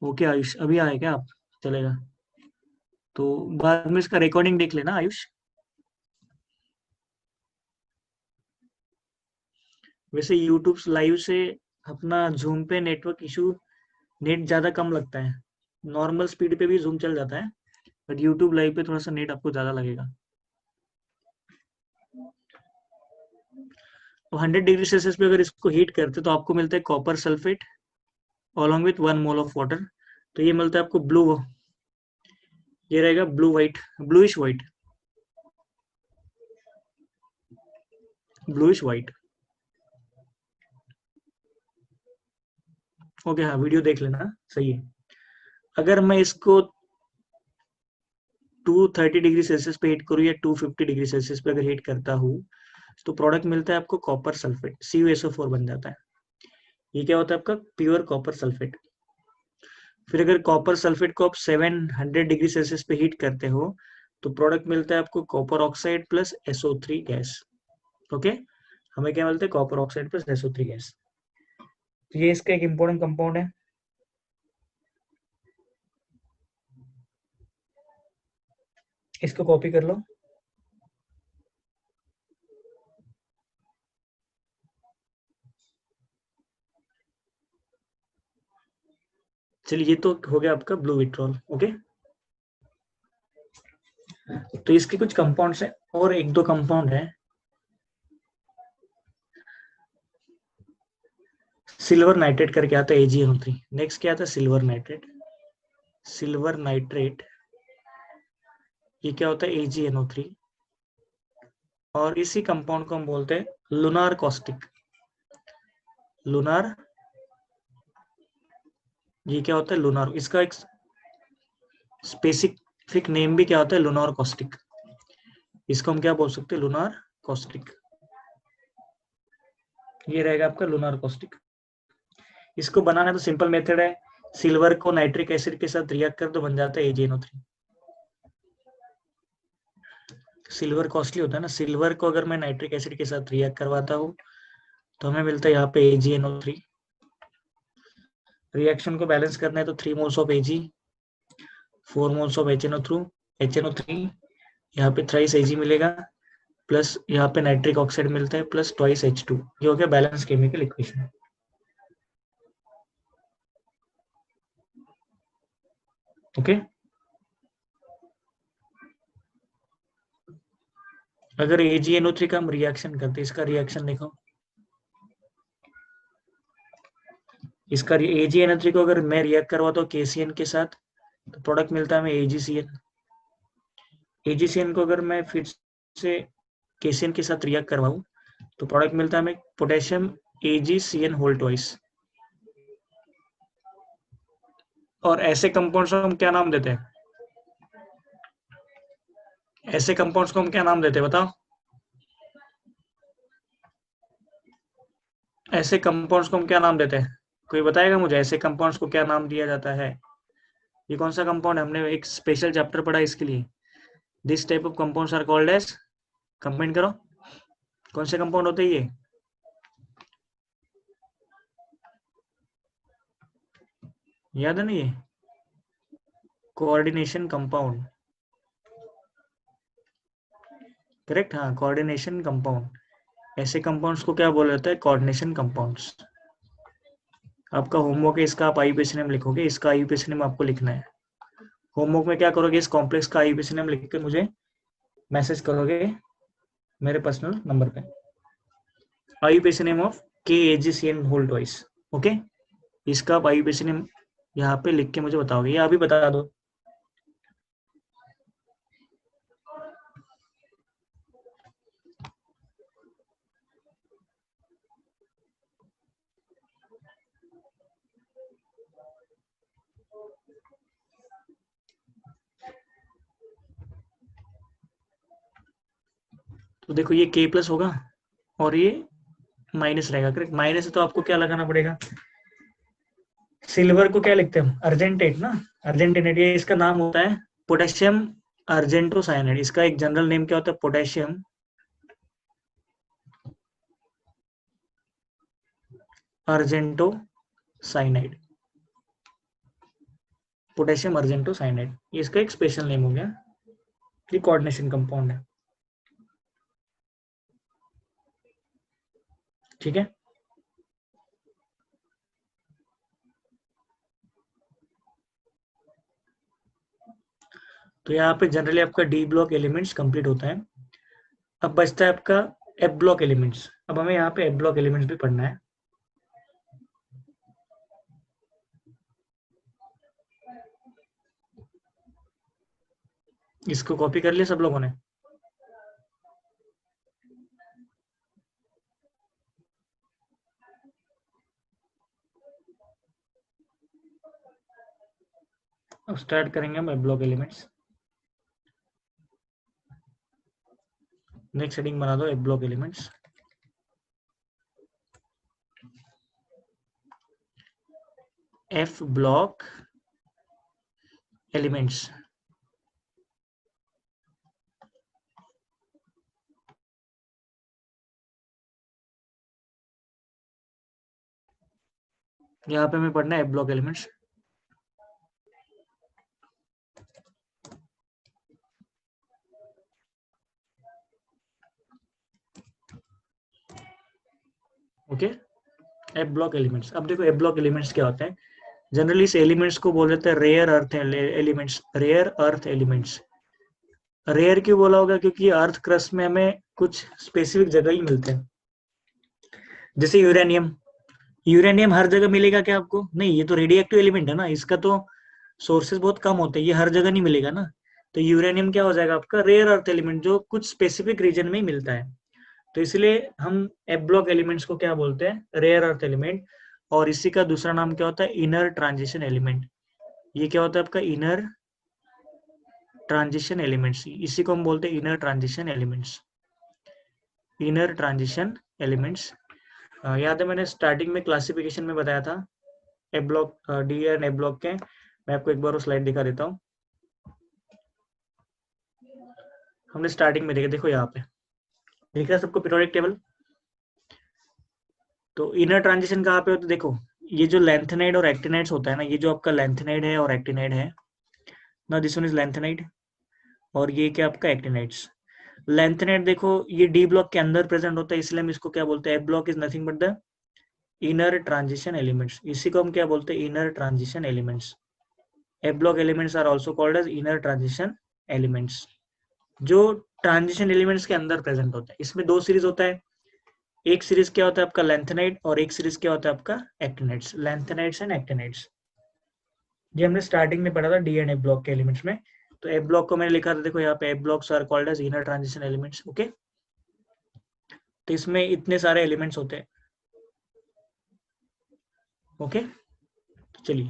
ओके आयुष, अभी आए क्या आप? चलेगा, तो बाद में इसका रिकॉर्डिंग देख लेना आयुष। वैसे यूट्यूब लाइव से अपना जूम पे नेटवर्क इशू, नेट ज्यादा कम लगता है। नॉर्मल स्पीड पे भी जूम चल जाता है, बट यूट्यूब लाइव पे थोड़ा सा नेट आपको ज्यादा लगेगा। तो 100 डिग्री सेल्सियस पे अगर इसको हीट करते तो आपको मिलता है copper sulphate along with 1 mole of water. तो ये मिलता है आपको ब्लू, ये रहेगा blue white, bluish white, bluish white. Okay, हाँ वीडियो देख लेना, सही है। अगर मैं इसको 230 डिग्री सेल्सियस पे हीट करूँ या 250 डिग्री सेल्सियस पे अगर हीट करता हूँ, तो प्रोडक्ट मिलता है आपको कॉपर सल्फेट, CuSO4 बन जाता है। ये क्या होता है आपका? Pure copper sulphate. फिर अगर कॉपर सल्फेट को आप 700 डिग्री सेल्सियस पे हीट करते हो, तो प्रोडक्ट मिलता है आपको copper oxide plus SO3 gas. Okay, हमें क्या मिलता है? Copper oxide plus SO3 gas. तो ये इसका एक इंपॉर्टेंट कंपाउंड है। इसको कॉपी कर लो। चलिए, ये तो हो गया आपका ब्लू विट्रॉल। ओके, तो इसके कुछ कंपाउंड्स हैं, और एक दो कंपाउंड है। सिल्वर नाइट्रेट करके आता है AgNO3। नेक्स्ट क्या आता है? Silver nitrate. सिल्वर नाइट्रेट ये क्या होता है AgNO3, और इसी कंपाउंड को हम बोलते हैं लुनार कॉस्टिक। लुनार, ये क्या होता है लुनार, इसका एक स्पेसिफिक नेम भी क्या होता है लुनार कॉस्टिक। इसको हम क्या बोल सकते हैं लुनार कॉस्टिक। ये रहेगा आपका लुनार कॉस्टिक। इसको बनाना तो सिंपल मेथड है, सिल्वर को नाइट्रिक एसिड के साथ रिएक्ट कर तो बन जाता है AgNO3। सिल्वर कॉस्टली होता है ना, सिल्वर को अगर मैं नाइट्रिक एसिड के साथ रिएक्ट करवाता हूँ तो हमें मिलता है यहाँ पे AgNO3। रिएक्शन को बैलेंस करना है तो 3 moles of Ag, 4 moles of HNO3, यहाँ पे थ्राइस Ag मिलेगा, प्लस यहाँ पे नाइट्रिक ऑक्साइड मिलता है, प्लस ट्वाइस H2। ये हो गया बैलेंस केमिकल इक्वेशन। ओके, अगर AgNO3 का हम रिएक्शन करते, इसका रिएक्शन देखो, इसका AgNO3 को अगर मैं रिएक्ट करवाता हूँ KCN के साथ तो प्रोडक्ट मिलता है हमें AgCN। AgCN को अगर मैं फिर से KCN के साथ रिएक्ट करवाऊं तो प्रोडक्ट मिलता है हमें पोटेशियम AgCN होल ट्वाइस। और ऐसे कंपाउंड्स को हम क्या नाम देते हैं, ऐसे कंपाउंड्स को हम क्या नाम देते हैं बताओ, ऐसे कंपाउंड्स को हम क्या नाम देते हैं, कोई बताएगा मुझे ऐसे कंपाउंड्स को क्या नाम दिया जाता है। ये कौन सा कंपाउंड है, हमने एक स्पेशल चैप्टर पढ़ा इसके लिए। This type of compounds are called as, comment करो कौन से कंपाउंड होते हैं ये। याद है ना ये कोऑर्डिनेशन कंपाउंड, करेक्ट, हाँ कोऑर्डिनेशन कंपाउंड। ऐसे कंपाउंड्स को क्या बोला जाता है कोऑर्डिनेशन कंपाउंड्स। आपका होमवर्क है इसका, आप आईयूपीएसी नेम लिखोगे, इसका आईयूपीएसी नेम आपको लिखना है। होमवर्क में क्या करोगे, इस कॉम्प्लेक्स का आईयूपीएसी नेम लिख के मुझे मैसेज करोगे मेरे पर्सनल नंबर पे। IUPAC name of KAgCN whole twice. Okay, इसका आप आईयूपीएसी नेम यहाँ पे लिख के मुझे बताओगे, या अभी बता दो। तो देखो ये K प्लस होगा और ये माइनस रहेगा, करेक्ट। माइनस है तो आपको क्या लगाना पड़ेगा, सिल्वर को क्या लिखते हैं हम अर्जेंटेट ना, अर्जेंटेनेट। ये इसका नाम होता है पोटेशियम अर्जेंटोसाइनाइड। इसका एक जनरल नेम क्या होता है पोटेशियम अर्जेंटोसाइनाइड। पोटेशियम अर्जेंटोसाइनाइड ये इसका एक स्पेशल नेम हो गया, ये कोऑर्डिनेशन कंपाउंड है, ठीक है। तो यहाँ पे जनरली आपका डी ब्लॉक एलिमेंट्स कंप्लीट होता है। अब बचता है आपका एफ ब्लॉक एलिमेंट्स। अब हमें यहाँ पे एफ ब्लॉक एलिमेंट्स भी पढ़ना है। इसको कॉपी कर लिया सब लोगों ने, अब स्टार्ट करेंगे हम F block elements. Next heading बना दो F block elements. F block elements, यहाँ पे हमें पढ़ना है F block elements. Okay, F block elements. अब देखो एफ ब्लॉक एलिमेंट्स क्या होते हैं, जनरली इस एलिमेंट्स को बोल देते हैं rare earth elements. Rare earth elements rare क्यों बोला होगा, क्योंकि अर्थ क्रस्ट में हमें कुछ स्पेसिफिक जगह ही मिलते हैं, जैसे यूरेनियम। यूरेनियम हर जगह मिलेगा क्या आपको, नहीं, ये तो रेडियो एक्टिव एलिमेंट है ना, इसका तो सोर्सेज बहुत कम होते हैं, ये हर जगह नहीं मिलेगा ना। तो यूरेनियम क्या हो जाएगा आपका रेयर अर्थ एलिमेंट, जो कुछ स्पेसिफिक रीजन में ही मिलता है। तो इसलिए हम एफ ब्लॉक एलिमेंट्स को क्या बोलते हैं, रेयर अर्थ एलिमेंट। और इसी का दूसरा नाम क्या होता है, इनर ट्रांजिशन एलिमेंट। ये क्या होता है आपका इनर ट्रांजिशन एलिमेंट्स, इसी को हम बोलते हैं inner transition elements. Inner transition elements याद है मैंने स्टार्टिंग में क्लासिफिकेशन में बताया था A block D and A block के। मैं आपको एक बार वो स्लाइड दिखा देता हूँ। हमने स्टार्टिंग में देखा, देखो यहाँ पे दिख रहा है सबको पीरियोडिक टेबल। तो इनर ट्रांजिशन कहाँ पे होता है, देखो ये जो लेंथेनाइड और एक्टिनाइड्स होता है ना, ये जो आपका लेंथेनाइड है और एक्टिनाइड है ना, दिस वन इज लेंथेनाइड और ये क्या आपका एक्टिनाइड्स। लेंथेनाइड देखो ये डी ब्लॉक के अंदर प्रेजेंट होता है, इसलिए हम इसको क्या बोलते हैं, F block is nothing but the inner transition elements. इसी को हम क्या बोलते हैं, inner transition elements. F block elements are also called as inner transition elements, जो ट्रांजिशन एलिमेंट्स के अंदर प्रेजेंट होता है। इसमें दो सीरीज होता है, एक सीरीज क्या होता है आपका लेंथेनाइड और एक सीरीज क्या होता है आपका एक्टिनाइड्स, लेंथेनाइड्स एंड एक्टिनाइड्स। ये हमने स्टार्टिंग में पढ़ा था डी एंड एफ ब्लॉक के एलिमेंट्स में। तो एफ ब्लॉक को मैंने लिखा था, देखो यहाँ पे F blocks are called as inner transition elements. Okay, तो इसमें इतने सारे एलिमेंट्स होते हैं। ओके, तो चलिए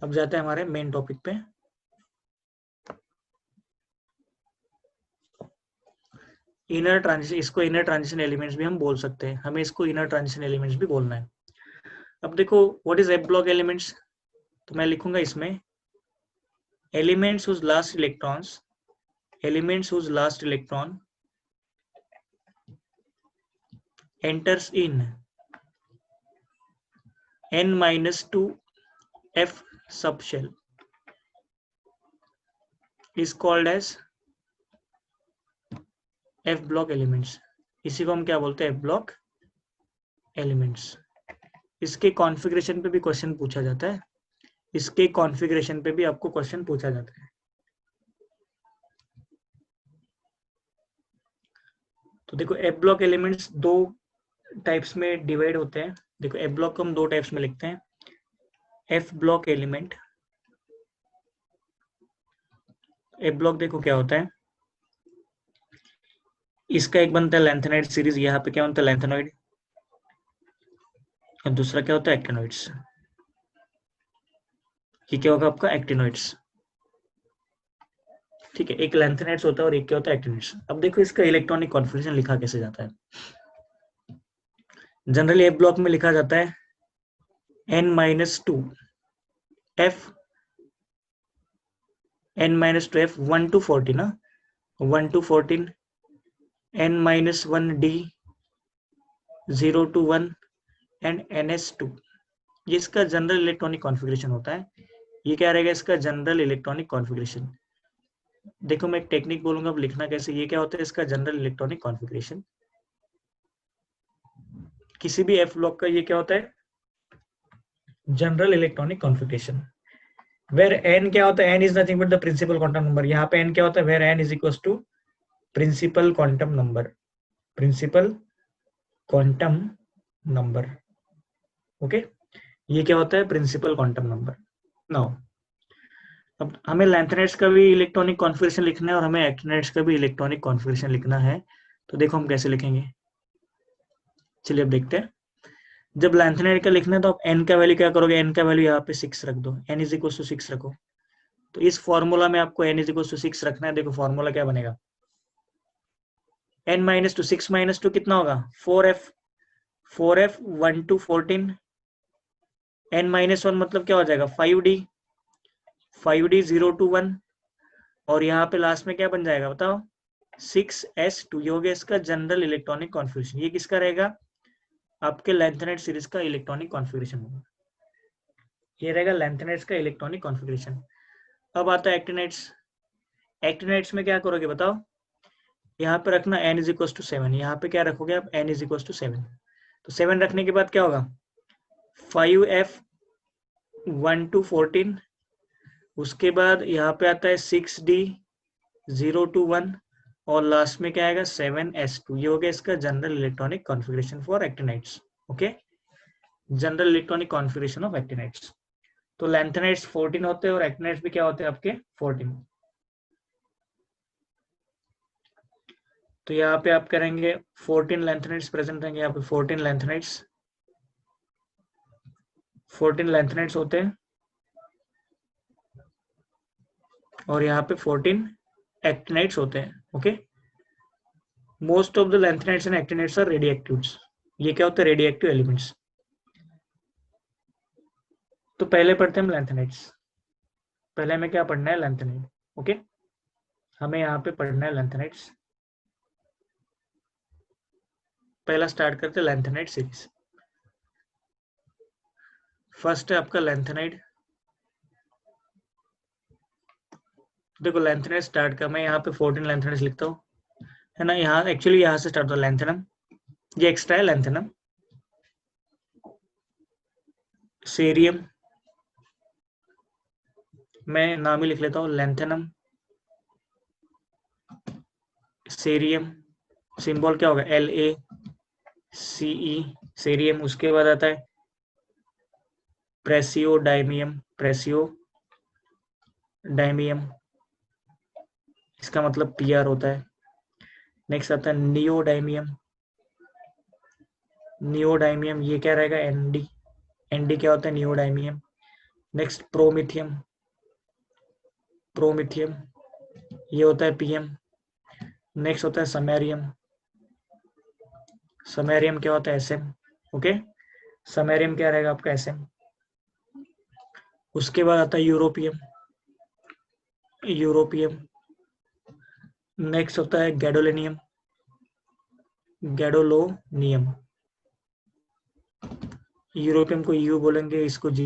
अब जाते हैं हमारे मेन टॉपिक पे। इनर ट्रांजिशन, इसको इनर ट्रांजिशन एलिमेंट्स भी हम बोल सकते हैं, हमें इसको इनर ट्रांजिशन एलिमेंट्स भी बोलना है। अब देखो what is F block elements, तो मैं लिखूंगा इसमें elements whose last electrons, elements whose last electron enters in n-2 f subshell is called as f block elements। इसी को हम क्या बोलते हैं, f block elements। इसके कॉन्फ़िगरेशन पे भी क्वेश्चन पूछा जाता है, इसके कॉन्फ़िगरेशन पे भी आपको क्वेश्चन पूछा जाता है। तो देखो एफ ब्लॉक एलिमेंट्स दो टाइप्स में डिवाइड होते हैं। देखो एफ ब्लॉक को हम दो टाइप्स में लिखते हैं, F block element. F block देखो क्या होता है, इसका एक बनता है लेंथेनाइड सीरीज, यहाँ पे क्या बनता है लेंथेनॉइड, और दूसरा क्या होता है एक्टिनॉइड्स। ये क्या होगा आपका एक्टिनॉइड्स, ठीक है। एक लेंथेनाइड्स होता है और एक क्या होता है एक्टिनॉइड्स। अब देखो इसका इलेक्ट्रॉनिक कॉन्फ़िगरेशन लिखा कैसे जाता है। जनरली एफ ब्लॉक में लिखा जाता है n-2 f, n-2 f 1 to 14 ना, 1 to 14, n-1 d 0 to 1 and ns2। ये इसका जनरल इलेक्ट्रॉनिक कॉन्फ़िगरेशन होता है। ये क्या रहेगा इसका जनरल इलेक्ट्रॉनिक कॉन्फ़िगरेशन। देखो मैं एक टेक्निक बोलूंगा, अब लिखना कैसे। ये क्या होता है इसका जनरल इलेक्ट्रॉनिक कॉन्फ़िगरेशन, किसी भी एफ ब्लॉक का ये क्या होता है general electronic configuration. Where N क्या होता है, N is nothing but the principal quantum number. यहाँ पे एन क्या होता है, where N is equal to principal quantum number, principal quantum number. Okay, ये क्या होता है प्रिंसिपल क्वांटम नंबर। नाउ अब हमें लेंथेनाइड्स का भी इलेक्ट्रॉनिक कॉन्फ़िगरेशन लिखना है और हमें एक्टिनाइड्स का भी इलेक्ट्रॉनिक कॉन्फ़िगरेशन लिखना है। तो देखो हम कैसे लिखेंगे, चलिए अब देखते हैं। जब लेंथेनाइड का लिखना है तो आप n का वैल्यू क्या करोगे, n का वैल्यू यहाँ पे 6 रख दो, n इज इक्वल टू 6 रखो। तो इस फॉर्मूला में आपको n इज इक्वल टू 6 रखना है। देखो फॉर्मूला क्या बनेगा, n-2 6 - 2 कितना होगा 4f, 4f 1 to 14, n-1 मतलब क्या हो जाएगा 5d, 5d 0 to 1, और यहाँ पे लास्ट में क्या बन जाएगा बताओ 6s2। ये हो गया इसका जनरल इलेक्ट्रॉनिक कॉन्फ़िगरेशन। ये किसका रहेगा, आपके लेंथेनाइड सीरीज का इलेक्ट्रॉनिक कॉन्फ़िगरेशन होगा। ये रहेगा लेंथेनाइड्स का इलेक्ट्रॉनिक कॉन्फ़िगरेशन। अब आता है एक्टिनाइड्स। एक्टिनाइड्स में क्या करोगे बताओ, यहाँ पे रखना n इज इक्वल टू 7, यहाँ पे क्या रखोगे आप n इज इक्वल टू 7। तो 7 रखने के बाद क्या होगा 5f 1 to 14, उसके बाद यहाँ पे आता है 6d 0 to 1, और लास्ट में क्या आएगा 7s2। ये हो गया इसका general electronic configuration for actinides. Okay, general electronic configuration of actinides. तो लेंथेनाइड्स 14 होते हैं और एक्टिनाइड्स भी क्या होते हैं आपके 14। तो यहाँ पे आप करेंगे 14 लेंथेनाइड्स प्रेजेंट रहेंगे, यहाँ पे 14 लेंथेनाइड्स होते हैं, और यहाँ पे 14 एक्टिनाइड्स होते हैं। Okay, most of the lanthanides and actinides are radioactives. ये क्या होता है? Radioactive elements. तो पहले पढ़ते हैं हम लेंथेनाइड्स। पहले हमें क्या पढ़ना है? लेंथेनाइड। ओके, हमें यहाँ पे पढ़ना है लेंथेनाइड्स। पहला स्टार्ट करते हैं लेंथेनाइड सीरीज। फर्स्ट है आपका लेंथेनाइड। देखो लेंथेनाइड स्टार्ट का मैं यहाँ पे 14 लेंथेनाइड्स लिखता हूँ, है ना। यहाँ एक्चुअली यहाँ से स्टार्ट होता है लेंथेनम, ये एक्स्ट्रा है लेंथेनम। सेरियम, मैं नाम ही लिख लेता हूँ, लेंथेनम सेरियम। सिंबल क्या होगा? LaCe, cerium. उसके बाद आता है प्रेसियोडाइमियम, इसका मतलब Pr होता है। नेक्स्ट आता है नियोडाइमियम, ये क्या रहेगा? Nd क्या होता है? नियोडाइमियम। नेक्स्ट प्रोमिथियम, ये होता है Pm। नेक्स्ट होता है समैरियम क्या होता है? Sm। ओके, समैरियम क्या रहेगा आपका? Sm। उसके बाद आता है यूरोपियम। नेक्स्ट होता है गैडोलोनियम। यूरोपियम को यू बोलेंगे, इसको जी,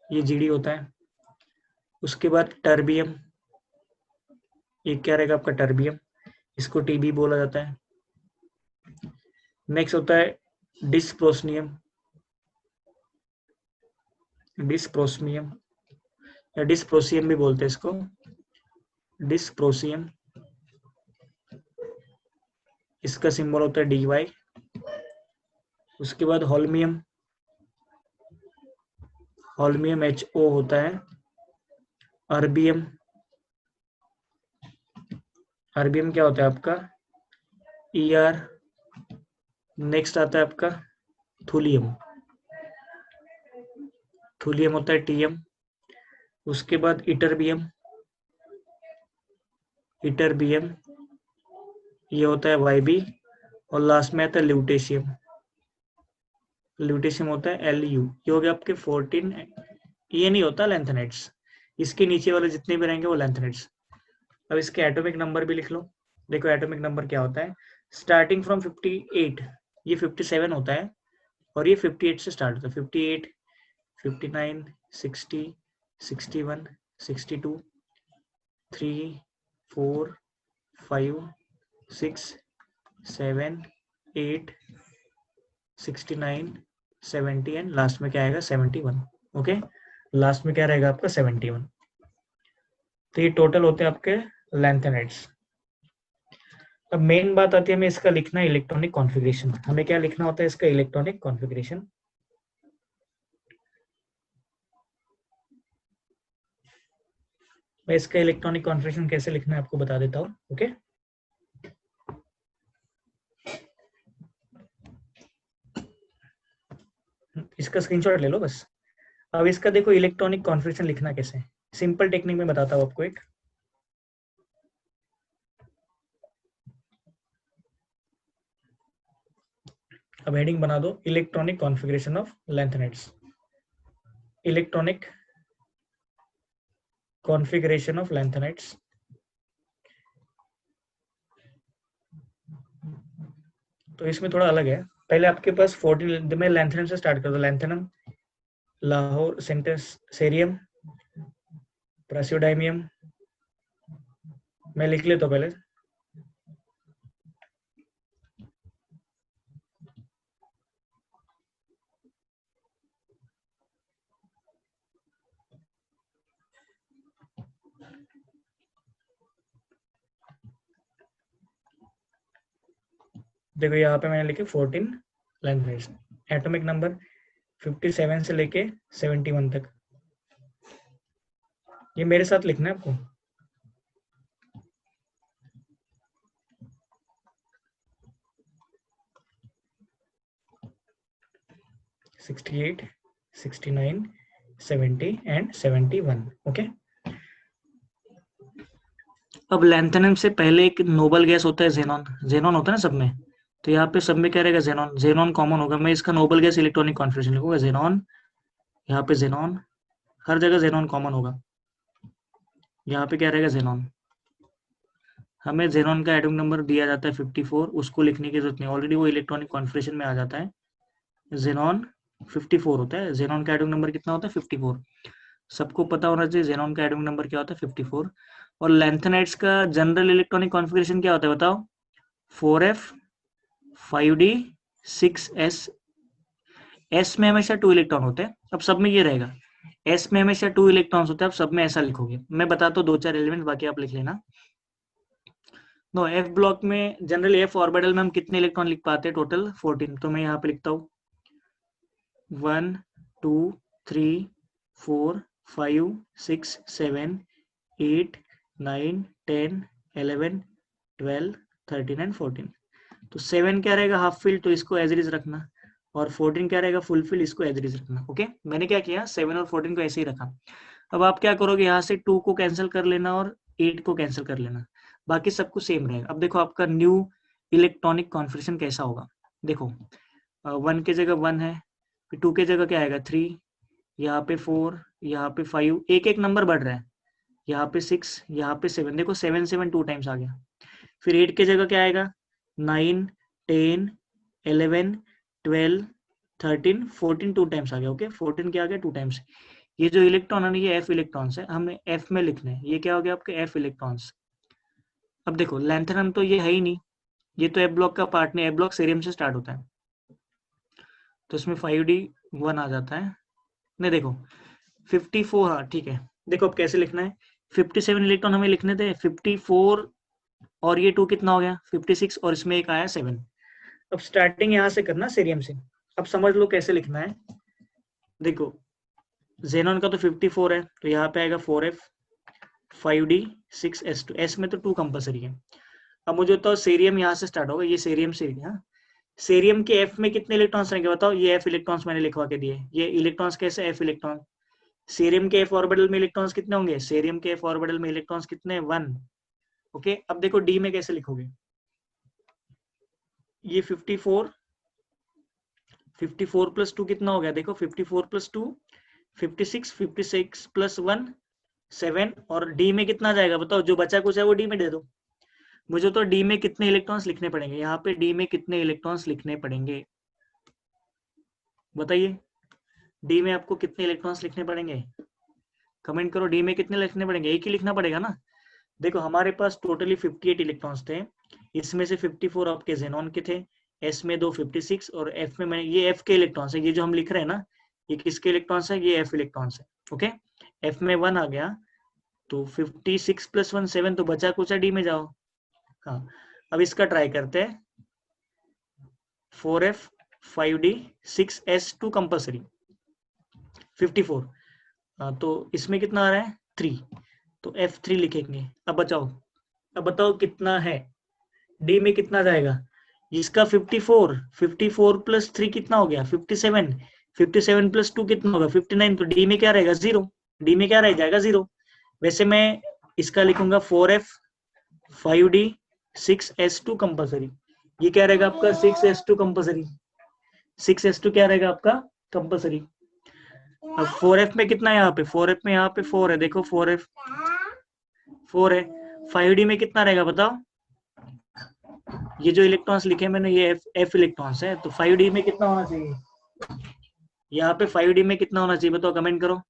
ये जीडी होता है। उसके बाद टर्बियम, ये क्या रहेगा आपका? टर्बियम, इसको टीबी बोला जाता है। नेक्स्ट होता है डिस्प्रोसनियम या डिस्प्रोसियम भी बोलते हैं इसको, डिस्प्रोसियम। इसका सिंबल होता है DY। उसके बाद होल्मियम HO होता है। अर्बियम क्या होता है आपका? ER। नेक्स्ट आता है आपका थुलियम होता है TM। उसके बाद इटरबियम, ये होता है YB। और लास्ट में आता है ल्यूटेशियम होता है LU। ये हो गया आपके 14। ये नहीं होता लेंथेनाइड्स, इसके नीचे वाले जितने भी रहेंगे वो लेंथेनाइड्स। अब इसके एटॉमिक नंबर भी लिख लो। देखो एटॉमिक नंबर क्या होता है? स्टार्टिंग फ्रॉम 58, ये 57 होता है, और ये 58 से स्टार्ट होता है। 58, 59, 60, 61, 62, 3, 4, 5, 6, 7, 8, 69, 70 एंड लास्ट में क्या आएगा? 71। ओके, लास्ट में क्या रहेगा आपका? 71। तो ये टोटल होते हैं आपके लेंथेनाइड्स। अब मेन बात आती है हमें इसका लिखना है इलेक्ट्रॉनिक कॉन्फ़िगरेशन। हमें क्या लिखना होता है? इसका इलेक्ट्रॉनिक कॉन्फ़िगरेशन। मैं इसका इलेक्ट्रॉनिक कॉन्फ़िगरेशन कैसे लिखना है आपको बता देता हूँ। ओके, इसका स्क्रीनशॉट ले लो बस। अब इसका देखो इलेक्ट्रॉनिक कॉन्फ़िगरेशन लिखना कैसे है, सिंपल टेक्निक में बताता हूँ आपको एक। अब हेडिंग बना दो electronic configuration of lanthanides. Electronic configuration of lanthanides. तो इसमें थोड़ा अलग है। पहले आपके पास 14 में लेंथेनम से स्टार्ट कर दो। Lanthanum, Lahore cents, cerium, praseodymium. मैं लिख लेता हूं पहले। देखो यहाँ पे मैंने लिखे 14 लेंथेनाइड्स। एटॉमिक नंबर 57 से लेके 71 तक। ये मेरे साथ लिखना है आपको। 68, 69, 70 एंड 71। ओके, अब लैंथेनम से पहले एक नोबल गैस होता है जेनॉन। जेनॉन होता है ना सब में, तो यहाँ पे सब में क्या रहेगा, जेनॉन। जेनॉन कॉमन होगा, मैं इसका नोबल गैस इलेक्ट्रॉनिक कॉन्फिगरेशन लिखूंगा जेनॉन। यहाँ पे जेनॉन, हर जगह जेनॉन कॉमन होगा। यहाँ पे क्या रहेगा, जेनॉन। हमें जेनॉन का एटॉमिक नंबर दिया जाता है 54, उसको लिखने की जरूरत नहीं, ऑलरेडी वो इलेक्ट्रॉनिक कॉन्फिगरेशन में आ जाता है। जेनॉन 54 होता है, जेनॉन का एटॉमिक नंबर कितना होता है, 54। सबको पता होना चाहिए जेनॉन का एटॉमिक नंबर क्या होता है, 54। और लैंथेनाइड्स का जनरल इलेक्ट्रॉनिक कॉन्फिगरेशन क्या होता है बताओ, 4f 5d 6s। एस में हमेशा 2 इलेक्ट्रॉन होते हैं, अब सब में ये रहेगा, एस में हमेशा 2 इलेक्ट्रॉन्स होते हैं, अब सब में ऐसा लिखोगे। मैं बताता हूँ 2-4 एलिमेंट, बाकी आप लिख लेना। नो, एफ ब्लॉक में जनरली एफ ऑर्बिटल में हम कितने इलेक्ट्रॉन लिख पाते हैं, टोटल 14। तो मैं यहाँ पे लिखता हूँ 1 2 3 4 5 6 7 8 9 10 11 12 13 एंड 14। तो 7 क्या रहेगा, हाफ फिल, तो इसको एज इट इज रखना। और 14 क्या रहेगा, फुल फिल, इसको एज इट इज रखना। ओके, मैंने क्या किया, 7 और 14 को ऐसे ही रखा। अब आप क्या करोगे, यहाँ से 2 को कैंसिल कर लेना और 8 को कैंसिल कर लेना, बाकी सब कुछ सेम रहेगा। अब देखो आपका न्यू इलेक्ट्रॉनिक कॉन्फिगरेशन कैसा होगा। देखो 1 के जगह 1 है, फिर 2 के जगह क्या आएगा 3, यहाँ पे 4, यहाँ पे 5, एक एक नंबर बढ़ रहा है, यहाँ पे 6, यहाँ पे 7। देखो 7 7 2 टाइम्स आ गया। फिर 8 के जगह क्या आएगा, 9 10 11 12 13 14 2 टाइम्स आ गया। ओके, 14 क्या आ गया, 2 टाइम्स। ये जो इलेक्ट्रॉन है ये एफ इलेक्ट्रॉन्स है, हमें एफ में लिखने हैं। ये क्या हो गया आपके एफ इलेक्ट्रॉन्स। अब देखो लैंथेनम तो ये है ही नहीं, ये तो एफ ब्लॉक का पार्ट नहीं, एफ ब्लॉक सीरियम से स्टार्ट होता है, तो इसमें 5d1 आ जाता है। नहीं देखो 54, हाँ ठीक है। देखो अब कैसे लिखना है, 57 इलेक्ट्रॉन हमें लिखने थे, 54 और ये 2 कितना हो गया, 56, और इसमें एक आया 7। अब स्टार्टिंग यहाँ से करना सीरियम से। अब समझ लो कैसे लिखना है। देखो जेनॉन का तो 54 है, तो यहाँ पे आएगा 4f 5d 6s2, एस में तो 2 कंपलसरी है। अब मुझे बताओ सेरियम यहाँ से स्टार्ट होगा, ये सेरियम से, हाँ सेरियम के एफ में कितने इलेक्ट्रॉन्स रहेंगे बताओ, ये एफ इलेक्ट्रॉन्स मैंने लिखवा के दिए। ये इलेक्ट्रॉन्स कैसे, एफ इलेक्ट्रॉन। सेरियम के एफ ऑर्बिटल में इलेक्ट्रॉन्स कितने होंगे, सेरियम के एफ ऑर्बिटल में इलेक्ट्रॉन्स कितने, 1। ओके, अब देखो डी में कैसे लिखोगे, ये 54 54 प्लस 2 कितना हो गया, देखो 54 प्लस 2 56, 56 प्लस 1 7, और डी में कितना जाएगा बताओ, जो बचा कुछ है वो डी में दे दो मुझे। तो डी में कितने इलेक्ट्रॉन्स लिखने पड़ेंगे, यहाँ पे डी में कितने इलेक्ट्रॉन्स लिखने पड़ेंगे बताइए। डी में आपको कितने इलेक्ट्रॉन्स लिखने पड़ेंगे, कमेंट करो। डी में कितने लिखने पड़ेंगे, एक ही लिखना पड़ेगा ना। देखो हमारे पास टोटली 58 इलेक्ट्रॉन्स थे, इसमें से 54 आपके जेनॉन के थे, एस में 2 56, और एफ में मैंने, ये एफ के इलेक्ट्रॉन्स है, ये जो हम लिख रहे हैं ना, ये किसके इलेक्ट्रॉन्स है, ये एफ इलेक्ट्रॉन्स है। ओके, एफ में 1 आ गया, तो 56 प्लस 1 7, तो बचा कुछ डी में जाओ। हाँ, अब इसका ट्राई करते हैं, 4f 5d 6s2 कंपल्सरी 54। तो इसमें कितना आ रहा है 3, तो f3 लिखेंगे। अब बचाओ, अब बताओ कितना है, डी में कितना जाएगा, इसका 54, 54 प्लस 3 कितना हो गया 57, 57 प्लस 2 कितना होगा 59, तो डी में क्या रहेगा 0, डी में क्या रह जाएगा 0। वैसे मैं इसका लिखूंगा 4f 5d 6s2 कंपल्सरी। ये क्या रहेगा आपका 6s2 कंपल्सरी, 6s2 क्या रहेगा आपका कंपल्सरी। अब 4f में कितना है, यहाँ पे 4f में यहाँ पे 4 है, देखो 4f 4 है। 5d में कितना रहेगा बताओ, ये जो इलेक्ट्रॉन्स लिखे मैंने ये एफ इलेक्ट्रॉन्स है, तो 5d में कितना होना चाहिए, यहाँ पे 5d में कितना होना चाहिए बताओ, कमेंट करो।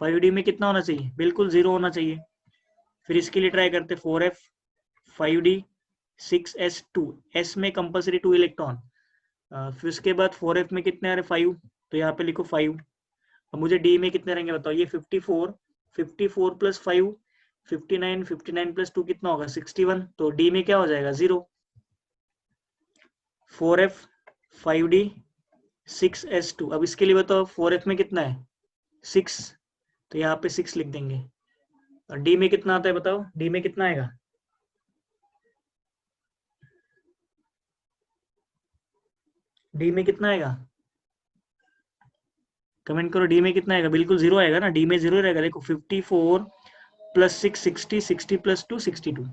5d में कितना होना चाहिए, बिल्कुल 0 होना चाहिए। फिर इसके लिए ट्राई करते 4f 5d 6s2, s में कंपल्सरी 2 इलेक्ट्रॉन। फिर उसके बाद 4f में कितने आ रहे 5, तो यहाँ पे लिखो 5। अब मुझे डी में कितने रहेंगे बताओ, ये 54, 54 प्लस 5 59, 59 प्लस 2 कितना होगा 61, तो डी में क्या हो जाएगा 0। 4f 5d 6s2, अब इसके लिए बताओ 4f में कितना है 6, तो यहाँ पे 6 लिख देंगे। और डी में कितना आता है बताओ, डी में कितना आएगा, डी में कितना आएगा कमेंट करो डी में कितना आएगा, बिल्कुल जीरो आएगा ना, डी में जीरो रहेगा। देखो 54 प्लस 6 60, 60 प्लस 2 62।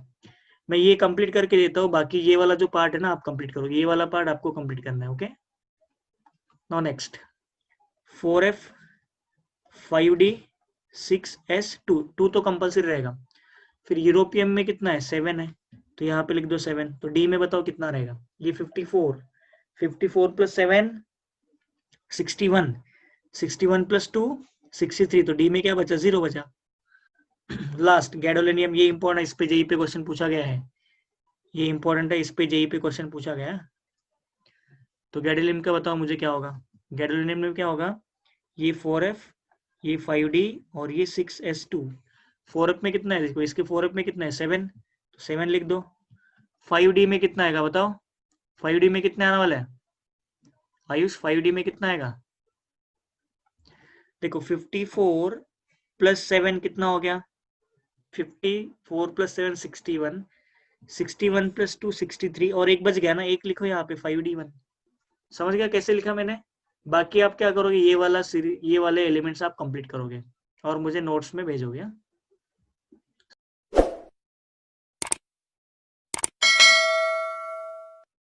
मैं ये कंप्लीट करके देता हूँ, बाकी ये वाला जो पार्ट है ना आप कंप्लीट करो, ये वाला पार्ट आपको कंप्लीट करना है। Okay, now next 4f 5d 6s 2, 2 तो कंपल्सरी रहेगा। फिर यूरोपियन में कितना है 7 है, तो यहाँ पे लिख दो 7। तो डी में बताओ कितना रहेगा, ये 54, 54 प्लस 7 61, 61 प्लस 2 63। तो डी में क्या बचा, जीरो बचा। लास्ट गैडोलिनियम, ये इंपॉर्टेंट है, इस पे जेई पे क्वेश्चन पूछा गया है, ये इंपॉर्टेंट है, इस पे जेई पे क्वेश्चन पूछा गया है। तो गैडोलिनियम का बताओ मुझे क्या होगा, गैडोलिनियम में क्या होगा, ये 4f, ये 5d और ये 6s2। 4f में कितना है, देखो इसके 4f में कितना है 7, तो 7 लिख दो। 5d में कितना आएगा बताओ, 5d में कितना आने वाला है आयुष, 5d में कितना आएगा, देखो 54 प्लस 7 कितना हो गया, 54 प्लस 7 61, 61 प्लस 2 63, और एक बच गया ना, एक लिखो यहाँ पे 5d1। समझ गया कैसे लिखा मैंने। बाकी आप क्या करोगे, ये वाला ये वाले एलिमेंट्स आप कंप्लीट करोगे और मुझे नोट्स में भेजोगे।